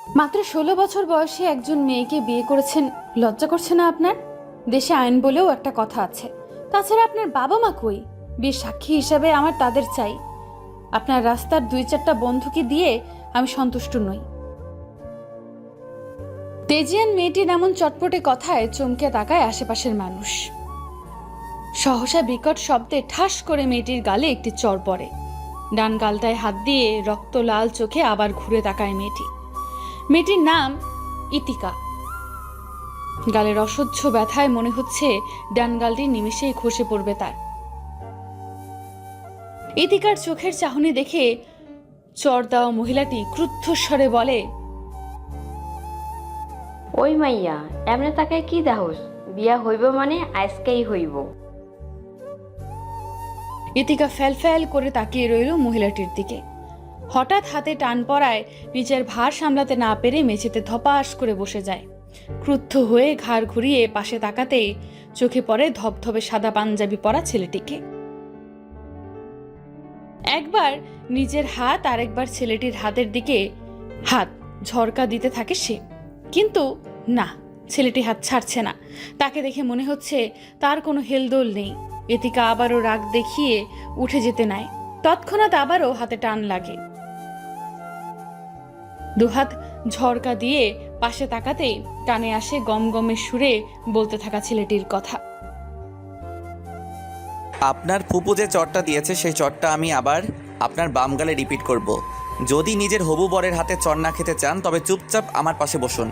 মাত্র 16 বছর বয়সে একজন মেয়েকে বিয়ে করেছেন, লজ্জা করছে না আপনার? দেশে আইন বলেও একটা কথা আছে। তাছাড়া আপনার বাবা মা কই? বিয়ের সাক্ষী হিসাবে আমার তাদের চাই। আপনার রাস্তার 2-4টা বন্ধুকে দিয়ে আমি সন্তুষ্ট নই। তেজিয়ান মেয়েটির এমন চটপটে কথায় চমকে তাকায় আশেপাশের মানুষ। সহসা বিকট শব্দে ঠাস করে মেয়েটির গালে একটি চড় পড়ে। ডান গালটায় হাত দিয়ে রক্ত লাল চোখে আবার ঘুরে তাকায় মেয়েটি। মেয়েটির নাম ইতিকা। গালের অসহ্য ব্যথায় মনে হচ্ছে ডান গালটি নিমেষেই খসে পড়বে তার। ইতিকার চোখের চাহনি দেখে চর দেওয়া মহিলাটি ক্রুদ্ধ স্বরে বলে, ওই মাইয়া এমনে তাকে কি দেহস? বিয়া হইব মানে আজকেই হইব। ইতিকা ফ্যাল করে তাকিয়ে রইল মহিলাটির দিকে। হঠাৎ হাতে টান পড়ায় নিজের ভার সামলাতে না পেরে মেঝেতে ধপাস করে বসে যায়। ক্রুদ্ধ হয়ে ঘাড় ঘুরিয়ে পাশে তাকাতেই চোখে পড়ে ধবধবে সাদা পাঞ্জাবি পরা ছেলেটিকে। একবার নিজের হাত আর একবার ছেলেটির হাতের দিকে হাত ঝরকা দিতে থাকে সে, কিন্তু না, ছেলেটি হাত ছাড়ছে না। তাকে দেখে মনে হচ্ছে তার কোনো হেলদোল নেই। ইতিকা আবারও রাগ দেখিয়ে উঠে যেতে নেয়। তৎক্ষণাৎ আবারও হাতে টান লাগে। দুহাত ঝরকা দিয়ে পাশে তাকাতেই কানে আসে গমগমে সুরে বলতে থাকা ছেলেটির কথা। আপনার ফুপু যে চটটা দিয়েছে সেই চটটা আমি আবার আপনার বাম গালে রিপিট করব। যদি নিজের হবু বরের হাতে চট না খেতে চান তবে চুপচাপ আমার পাশে বসুন।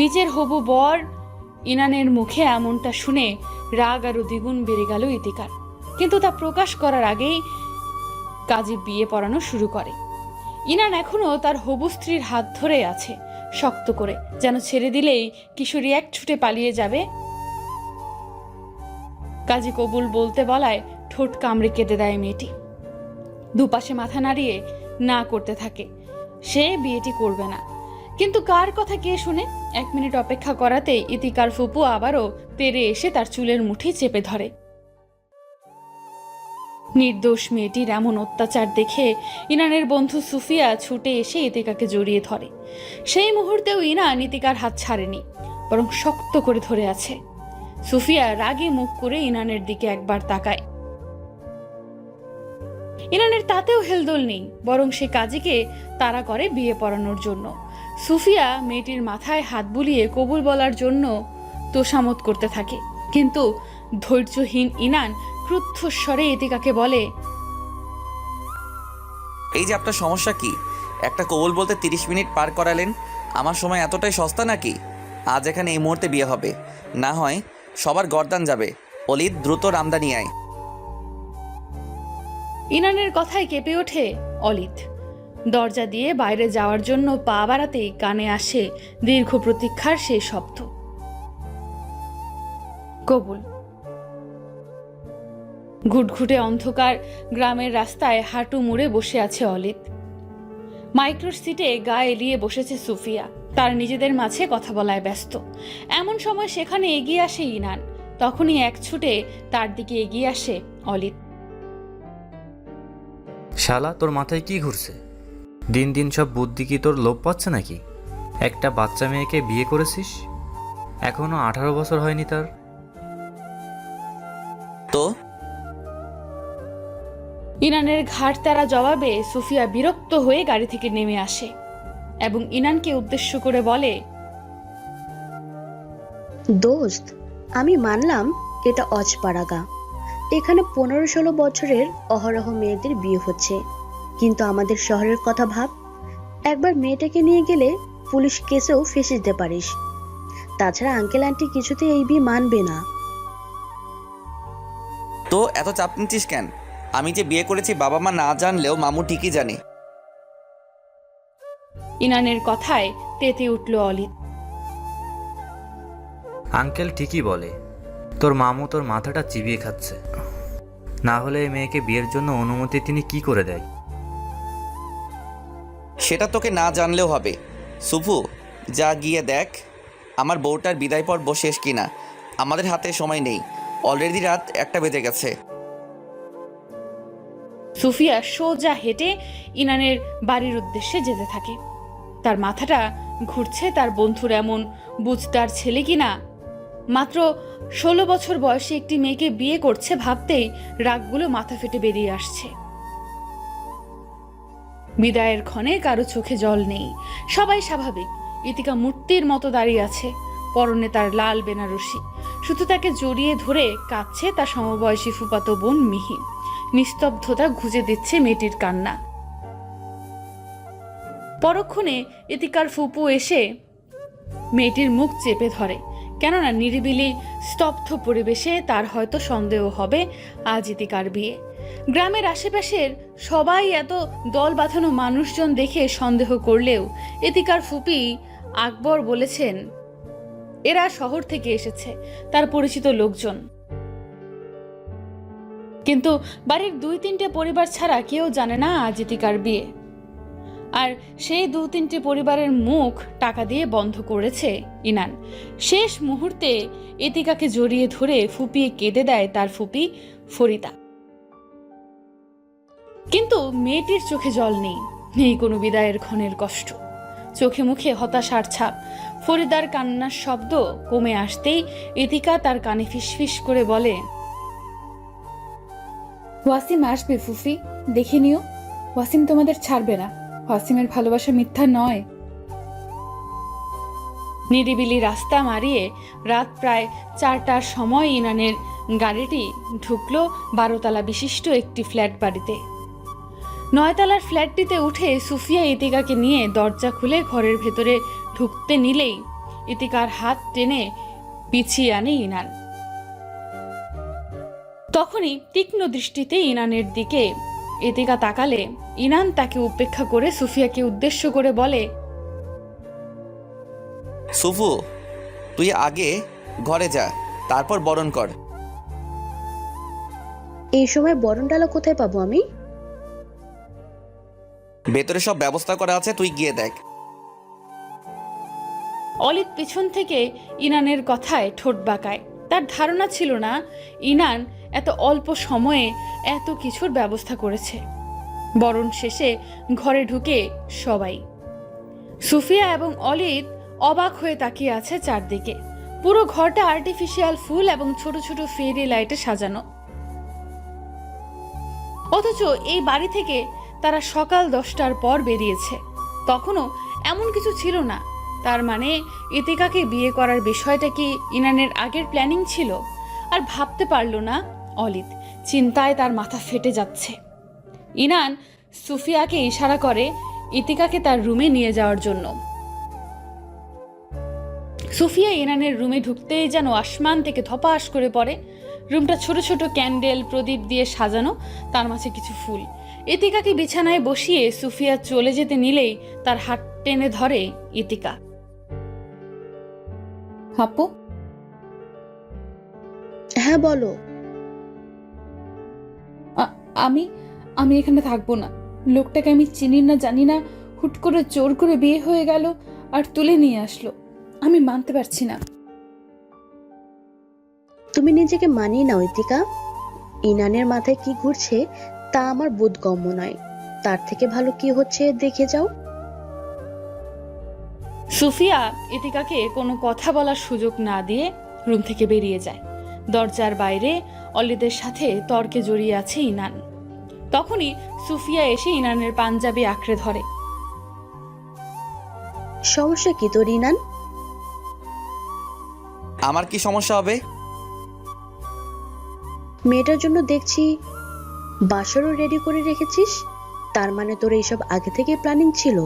নিজের হবু বর ইনানের মুখে এমনটা শুনে রাগ আরো দ্বিগুণ বেড়ে গেল ইতিকার। কিন্তু তা প্রকাশ করার আগেই কাজী বিয়ে পড়ানো শুরু করে। ইনান এখনো তার হবু স্ত্রীর হাত ধরে আছে শক্ত করে, যেন ছেড়ে দিলেই কিশোরী এক ছুটে পালিয়ে যাবে। কাজী কবুল বলতে বলায় ঠোঁট কামড়ে কেঁদে দেয় মেয়েটি। দুপাশে মাথা নাড়িয়ে না করতে থাকে সে বিয়েটি করবে না। কিন্তু কার কথা কে শুনে? 1 মিনিট অপেক্ষা করাতে ইতিকার ফুপু আবারও তেড়ে এসে তার চুলের মুঠি চেপে ধরে। নির্দোষ মেয়েটির এমন অত্যাচার দেখে ইনানের বন্ধু সুফিয়া ছুটে এসে ইতিকাকে জড়িয়ে ধরে। সেই মুহূর্তেও ইনান ইতিকার হাত ছাড়েনি, বরং শক্ত করে ধরে আছে। সুফিয়া রাগে মুখ করে ইনানের দিকে একবার তাকায়। ইনানের তাতেও হেলদোল নেই, বরং সে কাজীকে তাড়া করে বিয়ে পড়ানোর জন্য। সুফিয়া মেয়েটির মাথায় হাত বুলিয়ে কবুল বলার জন্য তোষামত করতে থাকে, কিন্তু ধৈর্যহীন ইনান ক্রুদ্ধ স্বরে ইতিকাকে বলে, এই যে আপনার সমস্যা কি? একটা কবুল বলতে 30 মিনিট পার করালেন। আমার সময় এতটাই সস্তা নাকি? আজ এখানে এই মুহূর্তে বিয়ে হবে, না হয় সবার গর্দান যাবে। অলিদ, দ্রুত রামদানি আয়। ইনানের কথায় কেঁপে ওঠে অলিদ। দরজা দিয়ে বাইরে যাওয়ার জন্য পা বাড়াতেই কানে আসে দীর্ঘ প্রতীক্ষার সেই শব্দ, কবুল। ঘুটঘুটে অন্ধকার গ্রামের রাস্তায় হাঁটু মুড়ে বসে আছে অলিদ। মাইক্রোর সিটে গা এলিয়ে বসেছে সুফিয়া, তার নিজেদের মাঝে কথা বলায় ব্যস্ত। এমন সময় সেখানে এগিয়ে আসে ইনান। তখনই এক ছুটে তার দিকে এগিয়ে আসে অলিদ। শালা, তোর মাথায় কি ঘুরছে? দিন দিন সব বুদ্ধি কি তোর লোপ পাচ্ছে নাকি? একটা বাচ্চা মেয়েকে বিয়ে করেছিস, এখনো 18 বছর হয়নি তার। তো ইনানের ঘাট তারা জবাবে সুফিয়া বিরক্ত হয়ে গাড়ি থেকে নেমে আসে এবং ইনানকে উদ্দেশ্য করে বলে, দোস্ত, আমি মানলাম এটা অজপাড়াগা। এখানে 15-16 বছরের অহরহ মেয়েদের বিয়ে হচ্ছে, কিন্তু আমাদের শহরের কথা ভাব। একবার মেয়েটাকে নিয়ে গেলে পুলিশ কেসেও ফেঁসে যেতে পারিস। তাছাড়া আঙ্কেল আন্টি কিছুতে এই বিয়ে মানবে না। তো এত চাপ নিচ্ছিস কেন? আমি যে বিয়ে করেছি বাবা মা না জানলেও মামু ঠিকই জানে। ইনানের কথায় তেতে উঠল অলিদ। আঙ্কেল ঠিকই বলে, তোর মামু তোর মাথাটা চিবিয়ে খাচ্ছে। না হলে এই মেয়েকে বিয়ের জন্য অনুমতি তিনি কি করে দেয়? সেটা তোকে না জানলেও হবে। সুফু, যা গিয়ে দেখ আমার বউটার বিদায় পর্ব শেষ কিনা। আমাদের হাতে সময় নেই, অলরেডি রাত 1টা বেজে গেছে। সুফিয়া সোজা হেঁটে ইনানের বাড়ির উদ্দেশ্যে যেতে থাকে। তার মাথাটা ঘুরছে তার বন্ধুর এমন বুঝদার ছেলে কিনা মাত্র 16 বছর বয়সে একটি মেয়েকে বিয়ে করছে ভাবতেই রাগগুলো মাথা ফেটে বেরিয়ে আসছে। বিদায়ের ক্ষণে কারো চোখে জল নেই, সবাই স্বাভাবিক। ইতিকা মূর্তির মতো দাঁড়িয়ে আছে, পরনে তার লাল বেনারসি। শুধু তাকে জড়িয়ে ধরে কাঁদছে তার সমবয়সী ফুফাতো বোন মিহি। নিস্তব্ধতা গুঁজে দিচ্ছে মেয়েটির কান্না। পরক্ষণে ইতিকার ফুপু এসে মেয়েটির মুখ চেপে ধরে, কেননা নিরিবিলি স্তব্ধ পরিবেশে তার হয়তো সন্দেহ হবে আজ ইতিকার বিয়ে। গ্রামের আশেপাশের সবাই এত দল বাঁধানো মানুষজন দেখে সন্দেহ করলেও ইতিকার ফুপি আকবর বলেছেন এরা শহর থেকে এসেছে, তার পরিচিত লোকজন। কিন্তু বাড়ির 2-3টে পরিবার ছাড়া কেউ জানে না আজ ইতিকার বিয়ে। আর সেই 2-3টে পরিবারের মুখ টাকা দিয়ে বন্ধ করেছে ইনান। শেষ মুহূর্তে ইতিকাকে জড়িয়ে ধরে ফুপিয়ে কেঁদে দেয় তার ফুপি ফরিদা। কিন্তু মেয়েটির চোখে জল নেই, নেই কোনো বিদায়ের ক্ষণের কষ্ট। চোখে মুখে হতাশার ছাপ। ফরিদার কান্নার শব্দ কমে আসতেই ইতিকা তার কানে ফিসফিস করে বলে, ওয়াসিম আসবে ফুফি, দেখে নিও। ওয়াসিম তোমাদের ছাড়বে না, ওয়াসিমের ভালোবাসা মিথ্যা নয়। নিরিবিলি রাস্তা মারিয়ে রাত প্রায় 4টার সময় ইনানের গাড়িটি ঢুকলো 12তলা বিশিষ্ট একটি ফ্ল্যাট বাড়িতে। 9তলার ফ্ল্যাটটিতে উঠে সুফিয়া ইতিকাকে নিয়ে দরজা খুলে ঘরের ভেতরে ঢুকতে নিলেই ইতিকার হাত টেনে পিছিয়ে আনে ইনান। তখনই তীক্ষ্ণ দৃষ্টিতে ইনানের দিকে ইতিকা তাকালে ইনান তাকে উপেক্ষা করে সুফিয়াকে উদ্দেশ্য করে বলে, সুফু, তুই আগে ঘরে যা, তারপর বরণ কর। এই সময় বরণ ডালা কোথায় পাবো আমি? ভেতরে সব ব্যবস্থা করা আছে, তুই গিয়ে দেখ। অলিত পিছন থেকে ইনানের কথায় ঠোঁট বাঁকায়। তার ধারণা ছিল না ইনান এত অল্প সময়ে এত কিছুর ব্যবস্থা করেছে। বরণ শেষে ঘরে ঢুকে সবাই, সুফিয়া এবং অলিত অবাক হয়ে তাকিয়ে আছে চারদিকে। পুরো ঘরটা আর্টিফিশিয়াল ফুল এবং ছোট ছোট ফেরি লাইটে সাজানো। অথচ এই বাড়ি থেকে তারা সকাল 10টার পর বেরিয়েছে, তখনও এমন কিছু ছিল না। তার মানে ইতিকাকে বিয়ে করার বিষয়টা কি ইনানের আগের প্ল্যানিং ছিল? আর ভাবতে পারল না অলিত। চিন্তায় তার মাথা ফেটে যাচ্ছে। ইনান সুফিয়াকে ইশারা করে ইতিকাকে তার রুমে নিয়ে যাওয়ার জন্য। সুফিয়া ইনানের রুমে ঢুকতেই যেন আসমান থেকে ধপাস করে পড়ে। রুমটা ছোট ছোট ক্যান্ডেল প্রদীপ দিয়ে সাজানো, তার মাঝে কিছু ফুল। ইতিকাকে বিছানায় বসিয়ে সুফিয়া চলে যেতে নিলেই তার হাত টেনে ধরে ইতিকা। আপু, হ্যাঁ বলো। আমি আমি এখানে থাকবো না। লোকটাকে আমি চিনি না জানি না, হুট করে জোর করে বিয়ে হয়ে গেল আর তুলে নিয়ে আসলো। আমি মানতে পারছি না। তুমি নিজেকে মানিয়ে নাও ইতিকা। ইনানের মাথায় কি ঘুরছে তা আমার বোধগম্য নয়। তার থেকে ভালো কি হচ্ছে দেখে যাও। সুফিয়া ইতিকাকে কোনো কথা বলার সুযোগ না দিয়ে রুম থেকে বেরিয়ে যায়। দরজার বাইরে অলিদের সাথে তর্কে জড়িয়ে আছে ইনান। তখনই সুফিয়া এসে ইনানের পাঞ্জাবি আঁকড়ে ধরে। সমস্যা কি তোর ইনান? আমার কি সমস্যা হবে? মেয়েটার জন্য দেখছি বাসরও রেডি করে রেখেছিস। তার মানে তোর এইসব আগে থেকে প্ল্যানিং ছিল,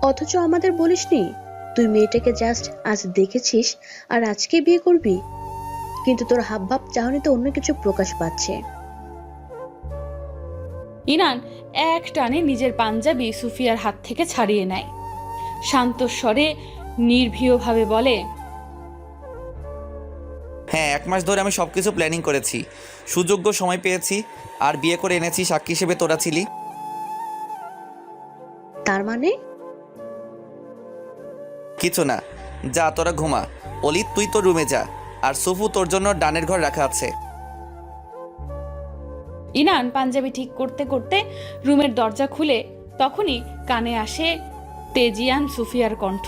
অথচ আমাদের বলিসনি। তুই মেয়েটাকে জাস্ট আজ দেখেছিস আর আজকে বিয়ে করবি। কিন্তু তোর হাবভাব চাহনিতে অন্য কিছু প্রকাশ পাচ্ছে। ইনান এক টানে নিজের পাঞ্জাবি সুফিয়ার হাত থেকে ছাড়িয়ে নেয়। শান্ত স্বরে নির্ভীয়ভাবে বলে, হ্যাঁ, 1 মাস ধরে আমি সব কিছু প্ল্যানিং করেছি, সুযোগ্য সময় পেয়েছি, আর বিয়ে করে এনেছি। সাক্ষী হিসেবে তোরা ছিলি। তার মানে? কিছু না, যা তোরা ঘুমা। অলিত, তুই তোর রুমে যা, আর সুফু তোর জন্য ডানের ঘর রাখা আছে। ইনান পাঞ্জাবি ঠিক করতে করতে রুমের দরজা খুলে তখনই কানে আসে তেজিয়ান সুফিয়ার কণ্ঠ।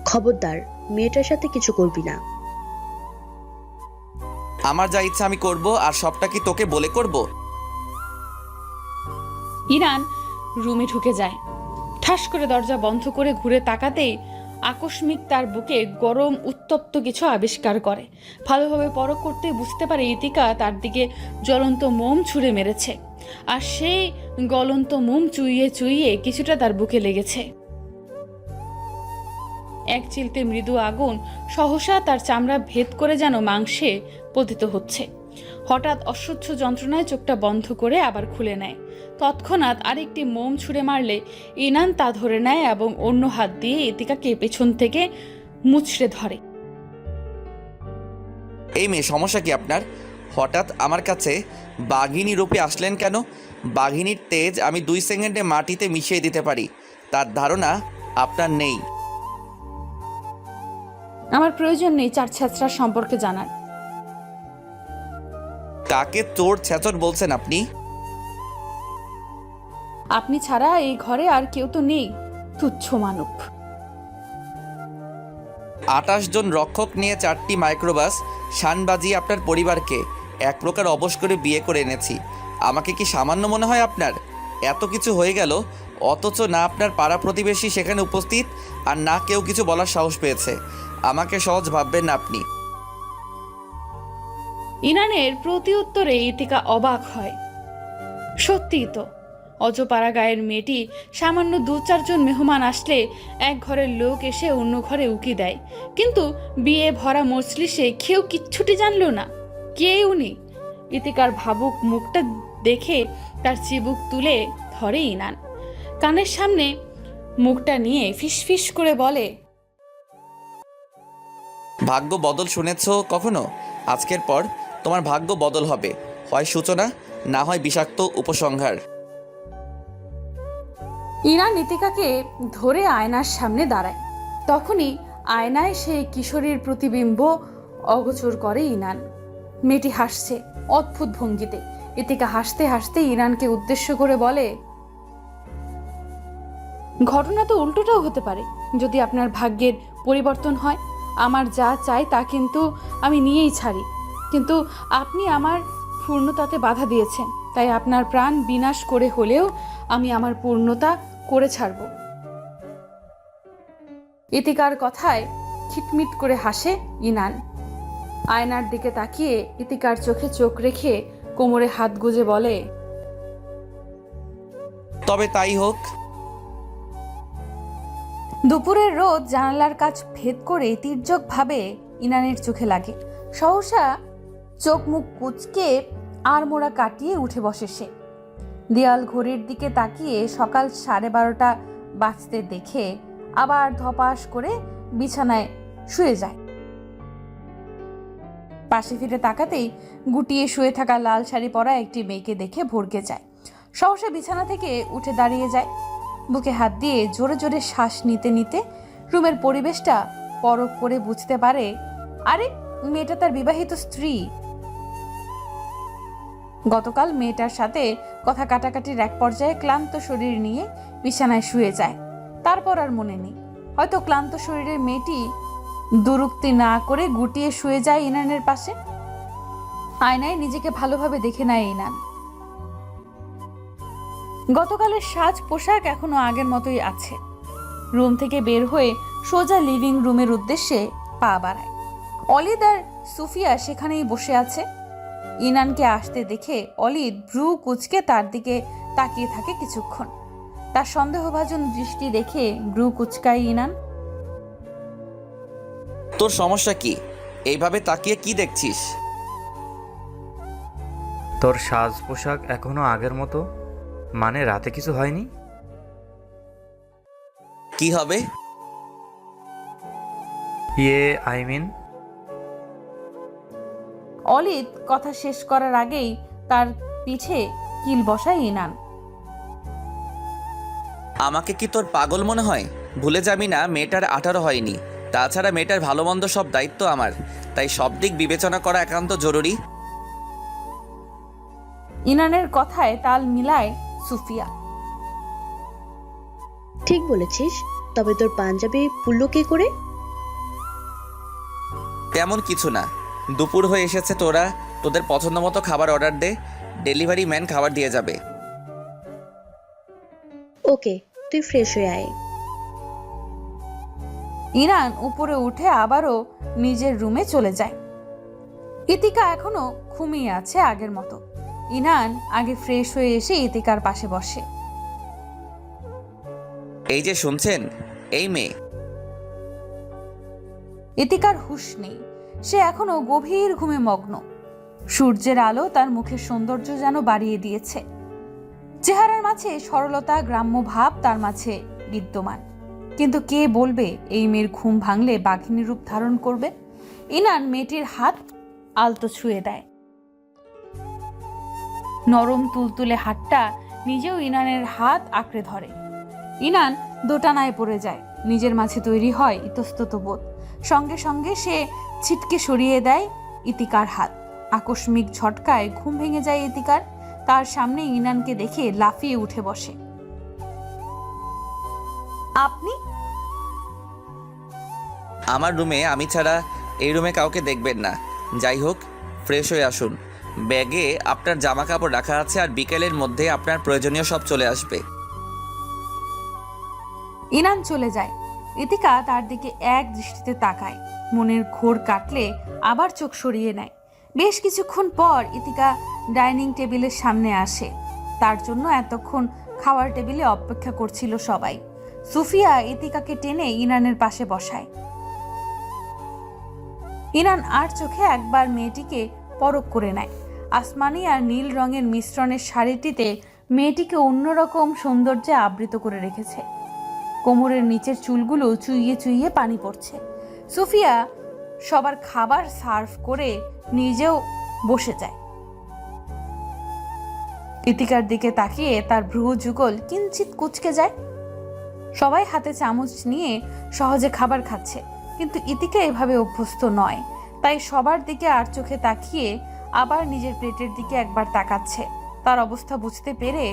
খবরদার, মেয়েটার সাথে কিছু করবি না। আমার যা ইচ্ছা আমি করব, আর সবটা কি তোকে বলে করব? ইরান রুমে ঢুকে যায়। ঠাস করে দরজা বন্ধ করে ঘুরে তাকাতেই আকস্মিক তার বুকে গরম উত্তপ্ত কিছু আবিষ্কার করে। ভালোভাবে পরখ করতে বুঝতে পারে ইতিকা তার দিকে জ্বলন্ত মোম ছুঁড়ে মেরেছে, আর সেই গলন্ত মোম চুইয়ে চুইয়ে কিছুটা তার বুকে লেগেছে। এক চিলতে মৃদু আগুন সহসা তার চামড়া ভেদ করে যেন মাংসে পতিত হচ্ছে। হঠাৎ অসহ্য যন্ত্রণায় চোখটা বন্ধ করে আবার খুলে নেয়। তৎক্ষণাৎ আরেকটি মোম ছুঁড়ে মারলে ইনান তা ধরে নেয় এবং অন্য হাত দিয়ে ইতিকাকে পেছন থেকে মুচড়ে ধরে। এই মেয়ে, সমস্যা কি আপনার? হঠাৎ আমার কাছে বাঘিনী রূপে আসলেন কেন? বাঘিনীর তেজ আমি 2 সেকেন্ডে মাটিতে মিশিয়ে দিতে পারি, তার ধারণা আপনার নেই। আমার প্রয়োজন নেই চার ছেঁচড়ার সম্পর্কে জানার। কাকে চোর ছেচর বলছেন আপনি? আপনি ছাড়া এই ঘরে আর কেউ তো নেই, তুচ্ছ মানব। 28 জন রক্ষক নিয়ে 4টি মাইক্রোবাস শান বাজিয়ে আপনার পরিবারকে এক প্রকার অবশ করে বিয়ে করে এনেছি। আমাকে কি সামান্য মনে হয় আপনার? এত কিছু হয়ে গেল, অথচ না আপনার পাড়া প্রতিবেশী সেখানে উপস্থিত, আর না কেউ কিছু বলার সাহস পেয়েছে। আমাকে সহজ ভাববেন না আপনি। ইনানের প্রতি উত্তরে ইতিকা অবাক হয়। সত্যিই তো, অজপাড়া গায়ের মেয়েটি সামান্য 2-4 জন মেহমান আসলে এক ঘরের লোক এসে অন্য ঘরে উকি দেয়, কিন্তু বিয়ে ভরা মজলিসে কেউ কিচ্ছুটি জানলো না কে উনি। ইতিকার ভাবুক মুখটা দেখে তার চিবুক তুলে ধরে ইনান। কানের সামনে মুখটা নিয়ে ফিসফিস করে বলে, ভাগ্য বদল শুনেছ কখনো? আজকের পর তোমার ভাগ্য বদল হবে, হয় সূচনা, না হয় বিষাক্ত উপসংহার। ইনান ইতিকাকে ধরে আয়নার সামনে দাঁড়ায়। তখনই আয়নায় সেই কিশোরীর প্রতিবিম্ব অগোচর করে ইনান। মেয়েটি হাসছে অদ্ভুত ভঙ্গিতে। ইতিকা হাসতে হাসতে ইনানকে উদ্দেশ্য করে বলে, ঘটনা তো উল্টোটাও হতে পারে। যদি আপনার ভাগ্যের পরিবর্তন হয়, আমার যা চাই তা কিন্তু আমি নিয়েই ছাড়ি, কিন্তু আপনি আমার পূর্ণতাতে বাধা দিয়েছেন, তাই আপনার প্রাণ বিনাশ করে হলেও আমি আমার পূর্ণতা করে ছাড়ব। ইতিকার কথায় খিটমিট করে হাসে ইনান। আয়নার দিকে তাকিয়ে ইতিকার চোখে চোখ রেখে কোমরে হাত গুজে বলে, তবে তাই হোক। দুপুরের রোদ জানালার কাচ ভেদ করে তির্যকভাবে ইনানের চোখে লাগে। সহসা চোখ মুখ কুঁচকে আড়মোড়া কাটিয়ে উঠে বসে সে। দেয়াল ঘড়ির দিকে তাকিয়ে সকাল 12:30 বাজতে দেখে আবার ধপাস করে বিছানায় শুয়ে যায়। পাশে ফিরে তাকাতেই গুটিয়ে শুয়ে থাকা লাল শাড়ি পরা একটি মেয়েকে দেখে ভড়কে যায়। সহসা বিছানা থেকে উঠে দাঁড়িয়ে যায়। বুকে হাত দিয়ে জোরে জোরে শ্বাস নিতে নিতে রুমের পরিবেশটা পরখ করে বুঝতে পারে, আরে মেয়েটা তার বিবাহিত স্ত্রী। গতকাল মেয়েটার সাথে কথা কাটাকাটির এক পর্যায়ে ক্লান্ত শরীর নিয়ে বিছানায় শুয়ে যায়। তারপর আর মনে নেই। হয়তো ক্লান্ত শরীরের মেয়েটি দুরুক্তি না করে গুটিয়ে শুয়ে যায় ইনানের পাশে। আয়নায় নিজেকে ভালোভাবে দেখে নেয় ইনান। গতকালের সাজ পোশাক এখনো আগের মতোই আছে। রুম থেকে বের হয়ে সোজা লিভিং রুমের উদ্দেশ্যে পা বাড়ায়। অলিদ আর সুফিয়া সেখানেই বসে আছে। ইনানকে আসতে দেখে অলিদ ভ্রু কুঁচকে তার দিকে তাকিয়ে থাকে কিছুক্ষণ। তার সন্দেহভাজন দৃষ্টি দেখে ভ্রু কুঁচকায় ইনান। তোর সমস্যা কি? এইভাবে তাকিয়ে কি দেখছিস? তোর সাজ পোশাক এখনো আগের মতো, মানে রাতে কিছু হয়নি? কি হবে? আই মিন, অলিদ কথা শেষ করার আগেই তার পিঠে কিল বসায় ইনান। আমাকে কি তোর পাগল মনে হয়? ভুলে যাবি না মেয়েটার 18 হয়নি। তাছাড়া মেয়েটার ভালো মন্দ সব দায়িত্ব আমার, তাই সব দিক বিবেচনা করা একান্ত জরুরি। ইনানের কথায় তাল মিলায় সুফিয়া। ঠিক বলেছিস, তবে তোর পাঞ্জাবি পুল্লো কে করে? তেমন কিছু না, দুপুর হয়ে এসেছে, তোদের পছন্দ মতো খাবার অর্ডার দে, ডেলিভারি ম্যান খাবার দিয়ে যাবে। ওকে, তুই ফ্রেশ হয়ে আয়। ইনান উপরে উঠে আবারও নিজের রুমে চলে যায়। ইতিকা এখনো ঘুমিয়ে আছে আগের মতো। ইনান আগে ফ্রেশ হয়ে এসে ইতিকার পাশে বসে। এই যে শুনছেন, এই মেয়ে। ইতিকার হুঁশ নেই, সে এখনো গভীর ঘুমে মগ্ন। সূর্যের আলো তার মুখের সৌন্দর্য যেন বাড়িয়ে দিয়েছে। চেহারার মাঝে সরলতা, গ্রাম্য ভাব তার মাঝে বিদ্যমান। কিন্তু কে বলবে এই মেয়ের ঘুম ভাঙলে বাঘিনী রূপ ধারণ করবে? ইনান মেয়েটির হাত আলতো ছুঁয়ে দেয়। নরম তুলতুলে হাতটা নিজেও ইনানের হাত আঁকড়ে ধরে। ইনান দোটানায় পড়ে যায়। নিজের মাঝে তৈরি হয় ইতস্তত বোধ। সঙ্গে সঙ্গে সে ছিটকে সরিয়ে দেয় ইতিকার হাত। আকস্মিক ঝটকায় ঘুম ভেঙে যায় ইতিকার। তার সামনে ইনানকে দেখে লাফিয়ে উঠে বসে। আপনি? আমার রুমে আমি ছাড়া এই রুমে কাউকে দেখবেন না। যাই হোক, ফ্রেশ হয়ে আসুন। ব্যাগে আপনার জামা কাপড় রাখা আছে, আর বিকেলের মধ্যে আপনার প্রয়োজনীয় সব চলে আসবে। ইনান চলে যায়। ইতিকা তার দিকে এক দৃষ্টিতে তাকায়। মনের ঘোর কাটলে আবার চোখ সরিয়ে নেয়। বেশ কিছুক্ষণ পর ইতিকা ডাইনিং টেবিলের সামনে আসে। তার জন্য এতক্ষণ খাওয়ার টেবিলে অপেক্ষা করছিল সবাই। সুফিয়া ইতিকাকে টেনে ইনানের পাশে বসায়। ইনান আর চোখে একবার মেয়েটিকে পরখ করে নেয়। আসমানি আর নীল রঙের মিশ্রণের শাড়িটিতে মেয়েটিকে অন্যরকম সৌন্দর্যে আবৃত করে রেখেছে। কোমরের নিচের চুলগুলো চুইয়ে চুইয়ে পানি পড়ছে। সুফিয়া সবার খাবার সার্ভ করে নিজেও বসে যায়। ইতিকার দিকে তাকিয়ে তার ভ্রু যুগল কিঞ্চিত কুঁচকে যায়। সবাই হাতে চামচ নিয়ে সহজে খাবার খাচ্ছে, কিন্তু ইতিকা এভাবে অভ্যস্ত নয়। তাই সবার দিকে আর চোখে তাকিয়ে আবার নিজের প্লেটের দিকে একবার তাকাচ্ছে। তার অবস্থা বুঝতে পেরে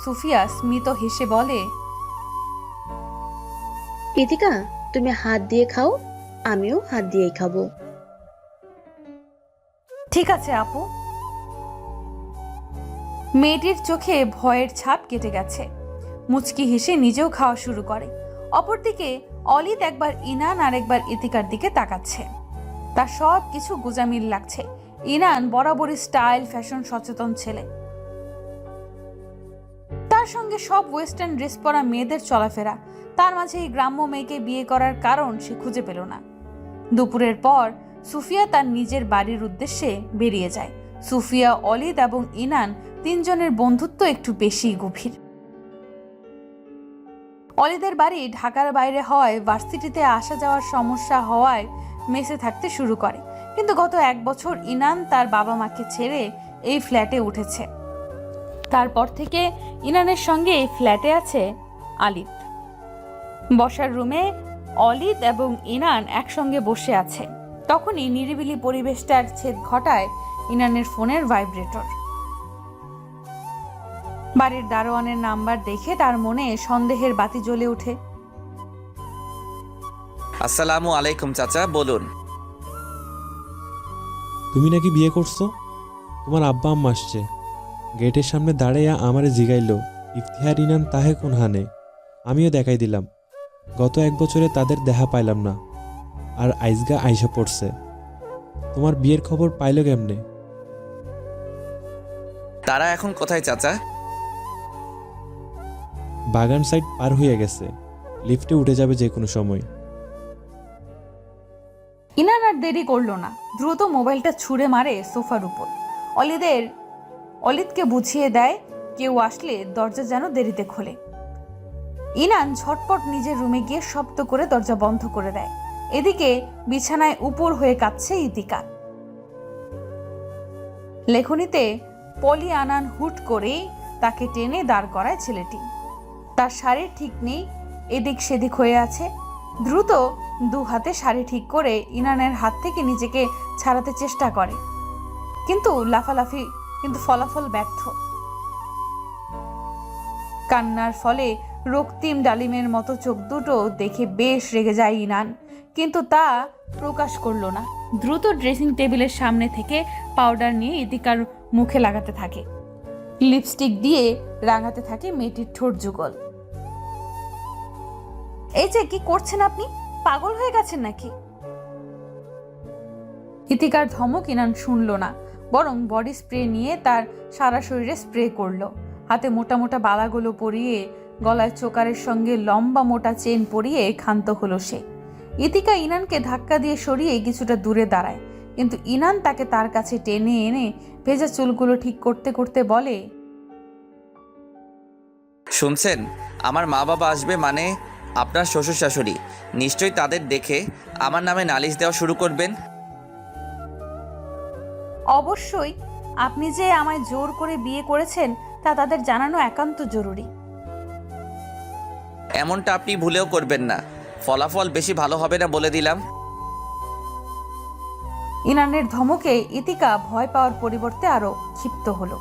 সুফিয়া স্মিত হেসে বলে, ইতিকা, তুমি হাত দিয়ে খাও, আমিও হাত দিয়েই খাবো। ঠিক আছে আপু। মেয়েটির চোখে ভয়ের ছাপ কেটে গেছে। মুচকি হেসে নিজেও খাওয়া শুরু করে। অপরদিকে অলিদ একবার ইনান আর একবার ইতিকার দিকে তাকাচ্ছে। তার সব কিছু গোজামিল লাগছে। ইনান বরাবরই স্টাইল ফ্যাশন সচেতন ছেলে। তার সঙ্গে সব ওয়েস্টার্ন ড্রেস পরা মেয়েদের চলাফেরা। তার মাঝে এই গ্রাম্য মেয়েকে বিয়ে করার কারণ সে খুঁজে পেল না। দুপুরের পর সুফিয়া তার নিজের বাড়ির উদ্দেশ্যে বেরিয়ে যায়। সুফিয়া, অলিদ এবং ইনান তিনজনের বন্ধুত্ব একটু বেশি গভীর। অলিদের বাড়ি ঢাকার বাইরে হওয়ায় ভার্সিটিতে আসা যাওয়ার সমস্যা হওয়ায় মেসে থাকতে শুরু করে। কিন্তু গত 1 বছর ইনান তার বাবা মাকে ছেড়ে এই ফ্ল্যাটে উঠেছে। তারপর থেকে ইনানের সঙ্গে এই ফ্ল্যাটে আছে আলিদ। বসার রুমে অলিদ এবং ইনান একসঙ্গে বসে আছে। তখনই নিরিবিলি পরিবেশটার ছেদ ঘটায় ইনানের ফোনের ভাইব্রেটর। বাড়ির দারোয়ানের নাম্বার দেখে তার মনে সন্দেহের বাতি জ্বলে ওঠে। আসসালামু আলাইকুম চাচা, বলুন। তুমি নাকি বিয়ে করছো? তোমার আব্বা আম্মা আসছে। গেটের সামনে দাঁড়াইয়া আমারে জিগাইল, ইফতিহার ইনান তাহে কোন হানে। আমিও দেখাই দিলাম। গত 1 বছরে তাদের দেখা পাইলাম না, আর আইজগা আইসা পড়ছে। তোমার বিয়ের খবর পাইল কেমনে? তারা এখন কোথায় চাচা? বাগান সাইড পার হয়ে গেছে, লিফটে উঠে যাবে যে কোনো সময়। ইনান আর দেরি করলো না, দ্রুত মোবাইলটা ছুঁড়ে মারে সোফার উপর। অলিদকে বুঝিয়ে দেয় কেউ আসলে দরজা যেন দেরিতে খোলে। ইনান ঝটপট নিজের রুমে গিয়ে শব্দ করে দরজা বন্ধ করে দেয়। এদিকে বিছানায় উপর হয়ে কাঁদছে ইতিকা। লেখনীতে পলি আনান হুট করেই তাকে টেনে দাঁড় করায় ছেলেটি। তার শাড়ি ঠিক নেই, এদিক সেদিক হয়ে আছে। দ্রুত 2 হাতে শাড়ি ঠিক করে ইনানের হাত থেকে নিজেকে ছাড়াতে চেষ্টা করে, কিন্তু লাফালাফি, কিন্তু ফলাফল ব্যর্থ। কান্নার ফলে রক্তিম ডালিমের মতো চোখ দুটো দেখে বেশ রেগে যায় ইনান, কিন্তু তা প্রকাশ করলো না। দ্রুত ড্রেসিং টেবিলের সামনে থেকে পাউডার নিয়ে ইতিকার মুখে লাগাতে থাকে, লিপস্টিক দিয়ে রাঙাতে থাকে মেয়েটির ঠোঁট যুগল। এই যে কি করছেন আপনি, পাগল হয়ে গেছেন নাকি? ইতিকার ধমক ইনান শুনল না, বরং বডি স্প্রে নিয়ে তার সারা শরীরে স্প্রে করলো। হাতে মোটা মোটা বালাগুলো পরিয়ে, গলায় চোকারের সঙ্গে লম্বা মোটা চেন পরিয়ে ক্ষান্ত হলো সে। ইতিকা ইনানকে ধাক্কা দিয়ে সরিয়ে কিছুটা দূরে দাঁড়ায়, কিন্তু ইনান তাকে তার কাছে টেনে এনে ভেজা চুলগুলো ঠিক করতে করতে বলে, শুনছেন, আমার মা বাবা আসবে, মানে আপনার শ্বশুর শাশুড়ি, নিশ্চয়ই তাদের দেখে আমার নামে নালিশ দেওয়া শুরু করবেন। অবশ্যই, আপনি যে আমায় জোর করে বিয়ে করেছেন তা তাদের জানানো একান্ত জরুরি। এমনটা আপনি ভুলেও করবেন না, ফলাফল বেশি ভালো হবে না বলে দিলাম। ইনানের ধমকে ইতিকা ভয় পাওয়ার পরিবর্তে আরো ক্ষিপ্ত হলো।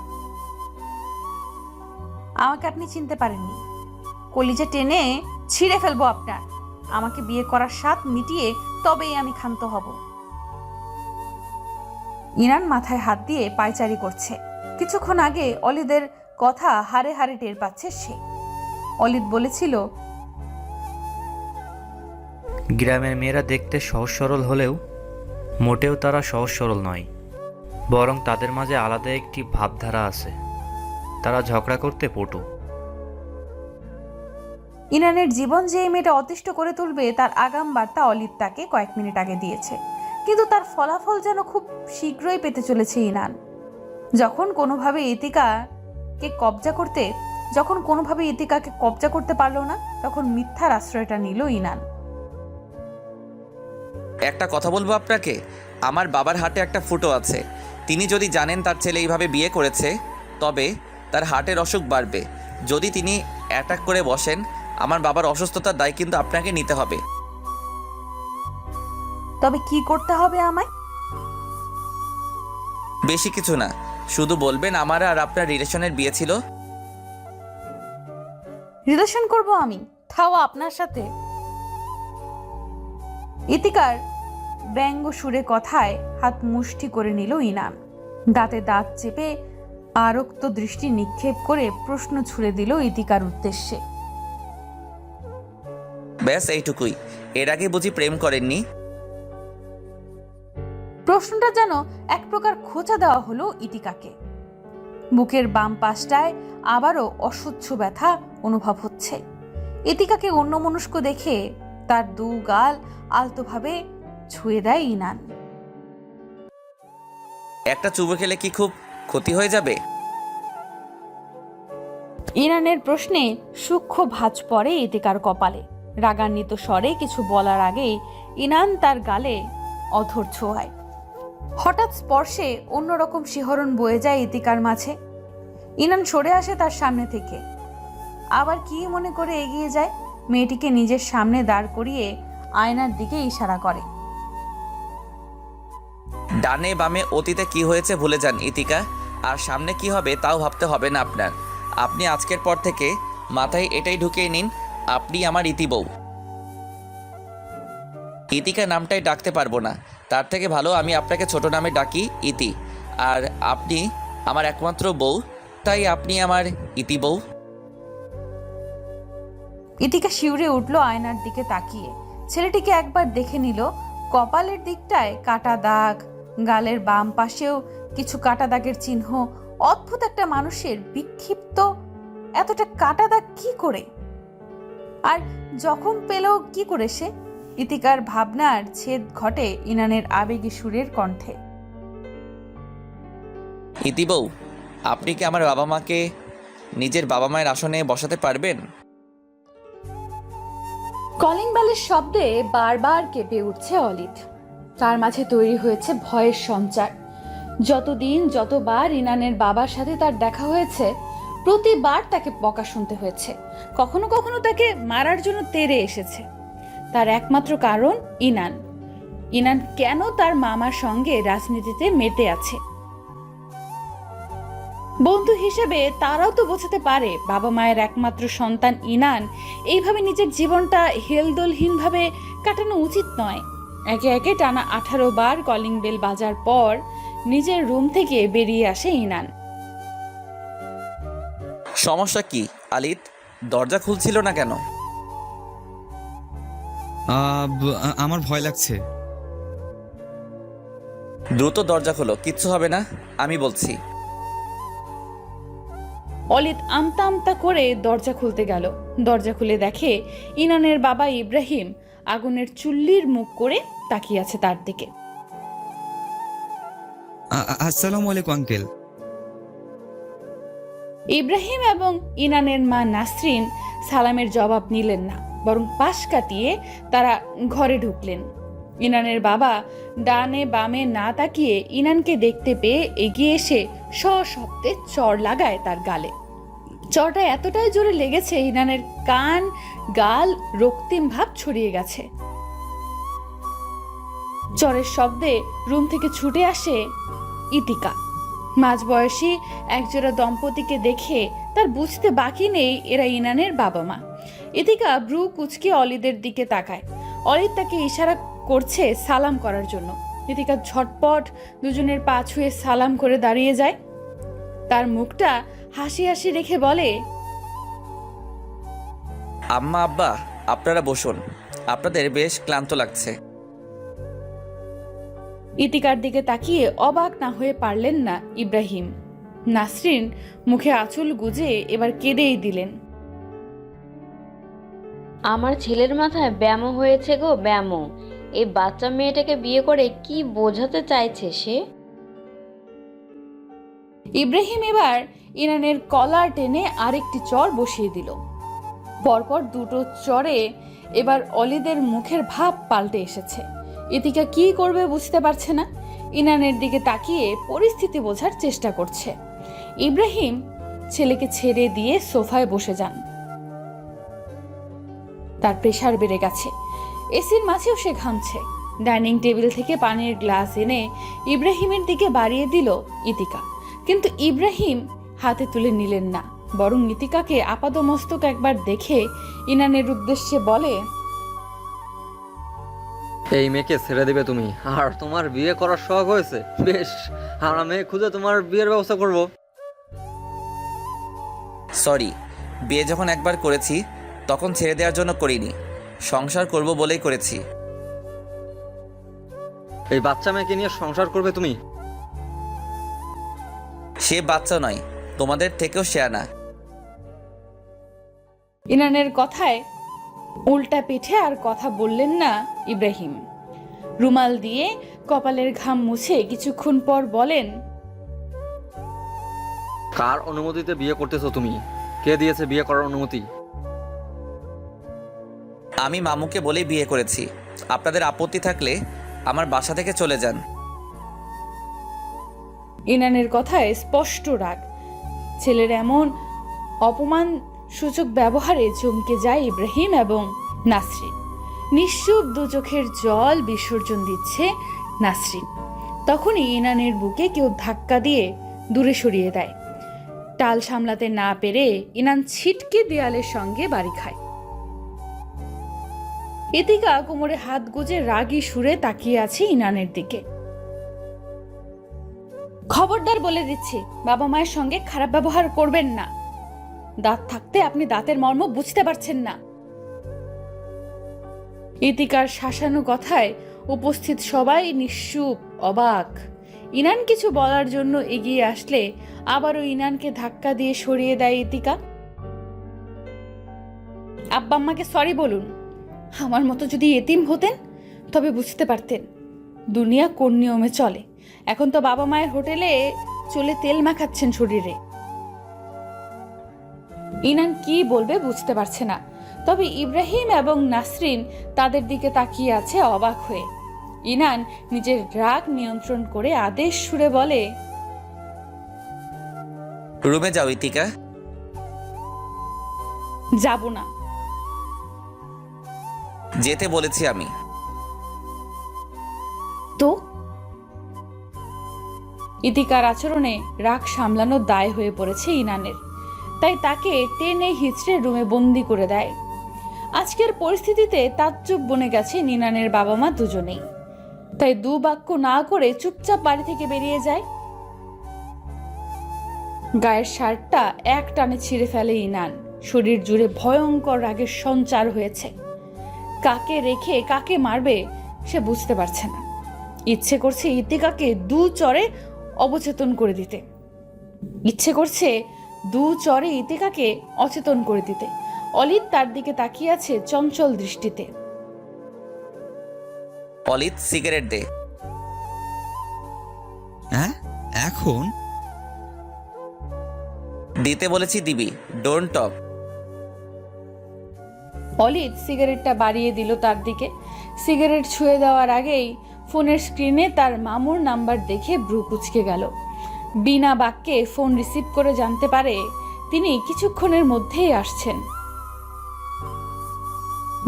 আমাকে আপনি চিনতে পারেননি, কলিজা টেনে ছিঁড়ে ফেলবো আপনার। আমাকে বিয়ে করার স্বাদ মিটিয়ে তবেই আমি ক্ষান্ত হব। ইনান মাথায় হাত দিয়ে পায়চারি করছে। কিছুক্ষণ আগে অলিদের কথা হাড়ে হাড়ে টের পাচ্ছে সে। অলিদ বলেছিল, গ্রামের মেয়েরা দেখতে সহজ সরল হলেও মোটেও তারা সহজ সরল নয়, বরং তাদের মাঝে আলাদা একটি ভাবধারা আছে। তারা ঝগড়া করতে পটু। ইনানের জীবন যে এই মেয়েটা অতিষ্ঠ করে তুলবে তার আগাম বার্তা অলিদ তাকে কয়েক মিনিট আগে দিয়েছে, কিন্তু তার ফলাফল যেন খুব শীঘ্রই পেতে চলেছে ইনান। যখন কোনোভাবে ইতিকাকে কবজা করতে পারলো না, তখন মিথ্যার আশ্রয়টা নিল ইনান। একটা কথা বলবো আপনাকে, আমার বাবার হার্টে একটা ফুটো আছে। তিনি যদি জানেন তার ছেলে এইভাবে বিয়ে করেছে, তবে তার হার্টের অসুখ বাড়বে। যদি তিনি অ্যাটাক করে বসেন, আমার বাবার অসুস্থতার দায় কিন্তু আপনাকে নিতে হবে। তবে কি করতে হবে আমায়? বেশি কিছু না, শুধু বলবেন আমার আর আপনার রিলেশনের বিয়ে ছিল। রিলেশন করব আমি, তাও আপনার সাথে? ইতিকার ব্যঙ্গ সুরে কথায় হাত মুষ্টি করে নিল ইনান। দাঁতে দাঁত চেপে আরক্ত দৃষ্টি নিক্ষেপ করে প্রশ্ন ছুড়ে দিল ইতিকার উদ্দেশ্যে, ব্যাস এইটুকুই? এর আগে বুঝি প্রেম করেননি? প্রশ্নটা যেন এক প্রকার খোঁচা দেওয়া হলো ইতিকাকে। বুকের বাম পাশটায় আবারও অসহ্য ব্যথা অনুভব হচ্ছে। ইতিকাকে অন্যমনস্ক দেখে তার দু গাল আলতোভাবে ছুঁয়ে দেয় ইনান। একটা চুমু খেলে কি খুব ক্ষতি হয়ে যাবে? ইনানের প্রশ্নে সূক্ষ্ম ভাঁজ পড়ে ইতিকার কপালে। রাগান্বিত স্বরে কিছু বলার আগেই ইনান তার গালে অধর ছোঁয়ায়। হঠাৎ স্পর্শে অন্যরকম শিহরণ বয়ে যায় ইতিকার মাঝে। ইনান সরে আসে তার সামনে থেকে, আবার কি মনে করে এগিয়ে যায়। মেয়েটিকে নিজের সামনে দাঁড় করিয়ে আয়নার দিকে ইশারা করে। ডানে বামে অতীতে কি হয়েছে ভুলে যান ইতিকা, আর সামনে কি হবে তাও ভাবতে হবে না আপনার। আপনি আজকের পর থেকে মাথায় এটাই ঢুকিয়ে নিন, আপনি আমার ইতি বউ। ইতিকা নামটাই ডাকতে পারবো না, তার থেকে ভালো আমি আপনাকে ছোট নামে ডাকি ইতি। আর আপনি আমার একমাত্র বউ, তাই আপনি আমার ইতি বউ। ইতিকা শিউরে উঠল আয়নার দিকে তাকিয়ে। ছেলেটিকে একবার দেখে নিল। কপালের দিকটায় কাটা দাগ, গালের বাম পাশেও কিছু কাটা দাগের চিহ্ন। অদ্ভুত একটা মানুষের বিক্ষিপ্ত এতটা কাটা দাগ কি করে, আর জখম পেল কি করে সে? ইতিকার ভাবনার ছেদ ঘটে ইনানের আবেগী সুরের কণ্ঠে। ইতি বউ, আপনি কি আমার বাবা মাকে নিজের বাবা মায়ের আসনে বসাতে পারবেন? কলিং বেলের শব্দে বারবার কেঁপে উঠছে অলিদ। তার মাঝে তৈরি হয়েছে ভয়ের সঞ্চার। যতদিন যতবার ইনানের বাবার সাথে তার দেখা হয়েছে, প্রতিবার তাকে বকা শুনতে হয়েছে। কখনো কখনো তাকে মারার জন্য তেড়ে এসেছে। তার একমাত্র কারণ ইনান। ইনান কেন তার মামার সঙ্গে রাজনীতিতে মেতে আছে। বন্ধু হিসেবে তারাও তো বোঝাতে পারে বাবা মায়ের একমাত্র সন্তান ইনান এইভাবে নিজের জীবনটা হেলদোলহীনভাবে কাটানো উচিত নয়। একে একে টানা 18 বার কলিং বেল বাজার পর নিজের রুম থেকে বেরিয়ে আসে ইনান। সমস্যা কি আলিত? দরজা খুলছিল না কেন? আমার ভয় লাগছে। দ্রুত দরজা খোলো, কিচ্ছু হবে না, আমি বলছি। অলিত আমতা আমতা করে দরজা খুলতে গেল। দরজা খুলে দেখে ইনানের বাবা ইব্রাহিম আগুনের চুল্লির মুখ করে তাকিয়ে আছে তার দিকে। আসসালামু আলাইকুম আঙ্কেল। ইব্রাহিম এবং ইনানের মা নাসরিন সালামের জবাব নিলেন না, বরং পাশ কাটিয়ে তারা ঘরে ঢুকলেন। ইনানের বাবা ডানে বামে না তাকিয়ে ইনানকে দেখতে পেয়ে এগিয়ে এসে সশব্দে চড় লাগায় তার গালে। চড়টা এতটাই জোরে লেগেছে ইনানের কান গাল রক্তিম ভাব ছড়িয়ে গেছে। চড়ের শব্দে রুম থেকে ছুটে আসে ইতিকা। মাঝবয়সী একজোড়া দম্পতিকে দেখে তার বুঝতে বাকি নেই এরা ইনানের বাবা মা। ইতিকা ব্রু কুচকে অলিদের দিকে তাকায়। অলিদ তাকে ইশারা করছে সালাম করার জন্য। ইতিকা ঝটপট দুজনের পা ছুঁয়ে সালাম করে দাঁড়িয়ে যায়। তার মুখটা হাসি হাসি রেখে বলে, আম্মা আব্বা আপনারা বসুন, আপনাদের বেশ ক্লান্ত লাগছে। ইতিকার দিকে তাকিয়ে অবাক না হয়ে পারলেন না ইব্রাহিম। নাসরিন মুখে আঁচল গুজে এবার কেঁদেই দিলেন। আমার ছেলের মাথায় ব্যামো হয়েছে গো, ব্যামো। এই বাচ্চা মেয়েটাকে বিয়ে করে কি বোঝাতে চাইছে সে? ইব্রাহিম এবার ইনানের কলার টেনে আরেকটি চর বসিয়ে দিল। পরপর দুটো চরে এবার অলিদের মুখের ভাব পাল্টে এসেছে। ইতিকা কি করবে বুঝতে পারছে না। ইনানের দিকে তাকিয়ে পরিস্থিতি বোঝার চেষ্টা করছে। ইব্রাহিম ছেলেকে ছেড়ে দিয়ে সোফায় বসে যান। তার প্রেসার বেড়ে গেছে, এসির মাঝেও সে ঘামছে। ডাইনিং টেবিল থেকে পানির গ্লাস এনে ইব্রাহিমের দিকে বাড়িয়ে দিল ইতিকা, কিন্তু ইব্রাহিম হাতে তুলে নিলেন না, বরং ইতিকাকে আপাদমস্তক একবার দেখে ইনানের উদ্দেশ্যে বলে, এই মেয়েকে ছেড়ে দেবে তুমি? আর তোমার বিয়ে করার শখ হয়েছে? বেশ, আমরা মেয়ে খুঁজে তোমার বিয়ের ব্যবস্থা করব। সরি, বিয়ে যখন একবার করেছি তখন ছেড়ে দেওয়ার জন্য করিনি, সংসার করব বলেই করেছি। এই বাচ্চা মেয়েকে নিয়ে সংসার করবে তুমি? সে বাচ্চা নয়, তোমাদের থেকেও শেয়ানা। ইনানের কথায় উল্টা পিঠে আর কথা বললেন না ইব্রাহিম। রুমাল দিয়ে কপালের ঘাম মুছে কিছুক্ষণ পর বলেন, কার অনুমতিতে বিয়ে করতেছো তুমি? কে দিয়েছে বিয়ে করার অনুমতি? আমি মামুকে বলেই বিয়ে করেছি। আপনাদের আপত্তি থাকলে আমার বাসা থেকে চলে যান। ইনানের কথায় স্পষ্ট রাগ। ছেলের এমন অপমান সূচক ব্যবহারে চমকে যায় ইব্রাহিম এবং নাসরিন। নিঃশুভ দু চোখের জল বিসর্জন দিচ্ছে নাসরিন। তখনই ইনানের বুকে কেউ ধাক্কা দিয়ে দূরে সরিয়ে দেয়। টাল সামলাতে না পেরে ইনান ছিটকে দেয়ালের সঙ্গে বাড়ি খায়। ইতিকা কোমরে হাত গুজে রাগী সুরে তাকিয়ে আছে ইনানের দিকে। খবরদার বলে দিচ্ছি, বাবা মায়ের সঙ্গে খারাপ ব্যবহার করবেন না। দাঁত থাকতে আপনি দাঁতের মর্ম বুঝতে পারছেন না। ইতিকার শাসানো কথায় উপস্থিত সবাই নিশ্চুপ, অবাক। ইনান কিছু বলার জন্য এগিয়ে আসলে আবারও ইনানকে ধাক্কা দিয়ে সরিয়ে দেয় ইতিকা। আব্বা আম্মাকে সরি বলুন। আমার মতো যদি এতিম হতেন তবে বুঝতে পারতেন দুনিয়া কোন নিয়মে চলে। এখন তো বাবা মায়ের হোটেলে চলে তেল মাখাচ্ছেন শরীরে। ইনান কি বলবে বুঝতে পারছে না, তবে ইব্রাহিম এবং নাসরিন তাদের দিকে তাকিয়ে আছে অবাক হয়ে। ইনান নিজের রাগ নিয়ন্ত্রণ করে আদেশ সুরে বলে, রুমে যাও ইতিকা। যাব না। যেতে বলেছি আমি। ইতিকার আচরণে রাগ সামলানোর দায় হয়ে পড়েছে ইনানের, তাই তাকে টেনে হিচড়ে রুমে বন্দি করে দেয়। আজকের পরিস্থিতিতে তাজ্জব বনে গেছে ইনানের বাবা মা দুজনেই, তাই দু বাক্য না করে চুপচাপ বাড়ি থেকে বেরিয়ে যায়। গায়ের শার্টটা এক টানে ছিঁড়ে ফেলে ইনান। শরীর জুড়ে ভয়ঙ্কর রাগের সঞ্চার হয়েছে। কাকে রেখে কাকে মারবে সে বুঝতে পারছে না। ইচ্ছে করছে ইতিকাকে দু চড়ে অবচেতন করে দিতে। অলিদ তার দিকে তাকিয়ে আছে চঞ্চল দৃষ্টিতে। অলিদ, সিগারেট দে। হ্যাঁ, এখন? দিতে বলেছি দিবি, ডোন্ট টক। অলিদ সিগারেটটা বাড়িয়ে দিল তার দিকে। সিগারেট ছুঁয়ে দেওয়ার আগেই ফোনের স্ক্রিনে তার মামুর নাম্বার দেখে ভ্রু কুঁচকে গেল। বিনা বাক্যে ফোন রিসিভ করে জানতে পারে তিনি কিছুক্ষণের মধ্যেই আসছেন।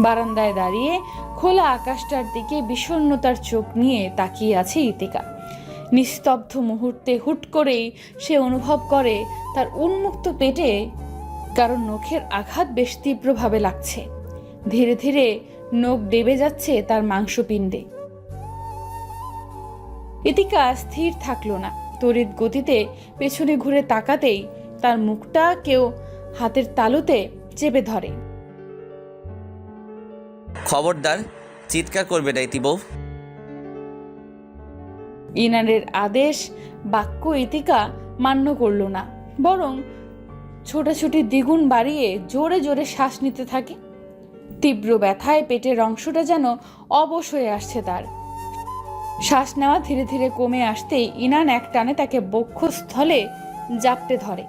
বারান্দায় দাঁড়িয়ে খোলা আকাশটার দিকে বিষণ্ণতার চোখ নিয়ে তাকিয়ে আছে ইতিকা। নিস্তব্ধ মুহূর্তে হুট করেই সে অনুভব করে তার উন্মুক্ত পেটে কারণ নখের আঘাত বেশ তীব্রভাবে লাগছে। ধীরে ধীরে নখ ডেবে যাচ্ছে তার মাংসপিণ্ডে। ইতিকা স্থির থাকলো না। তড়িৎ গতিতে পেছনে ঘুরে তাকাতেই তার মুখটা কেউ হাতের তালুতে চেপে ধরে। খবরদার চিৎকার করবে না ইতি বউ। ইনানের আদেশ বাক্য ইতিকা মান্য করল না, বরং ছোটাছুটি দ্বিগুণ বাড়িয়ে জোরে জোরে শ্বাস নিতে থাকে। তীব্র ব্যথায় পেটের অংশটা যেন অবশ হয়ে আসছে তার। শ্বাস নেওয়া ধীরে ধীরে কমে আসতেই ইনান এক টানে তাকে বক্ষস্থলে জাপটে ধরে।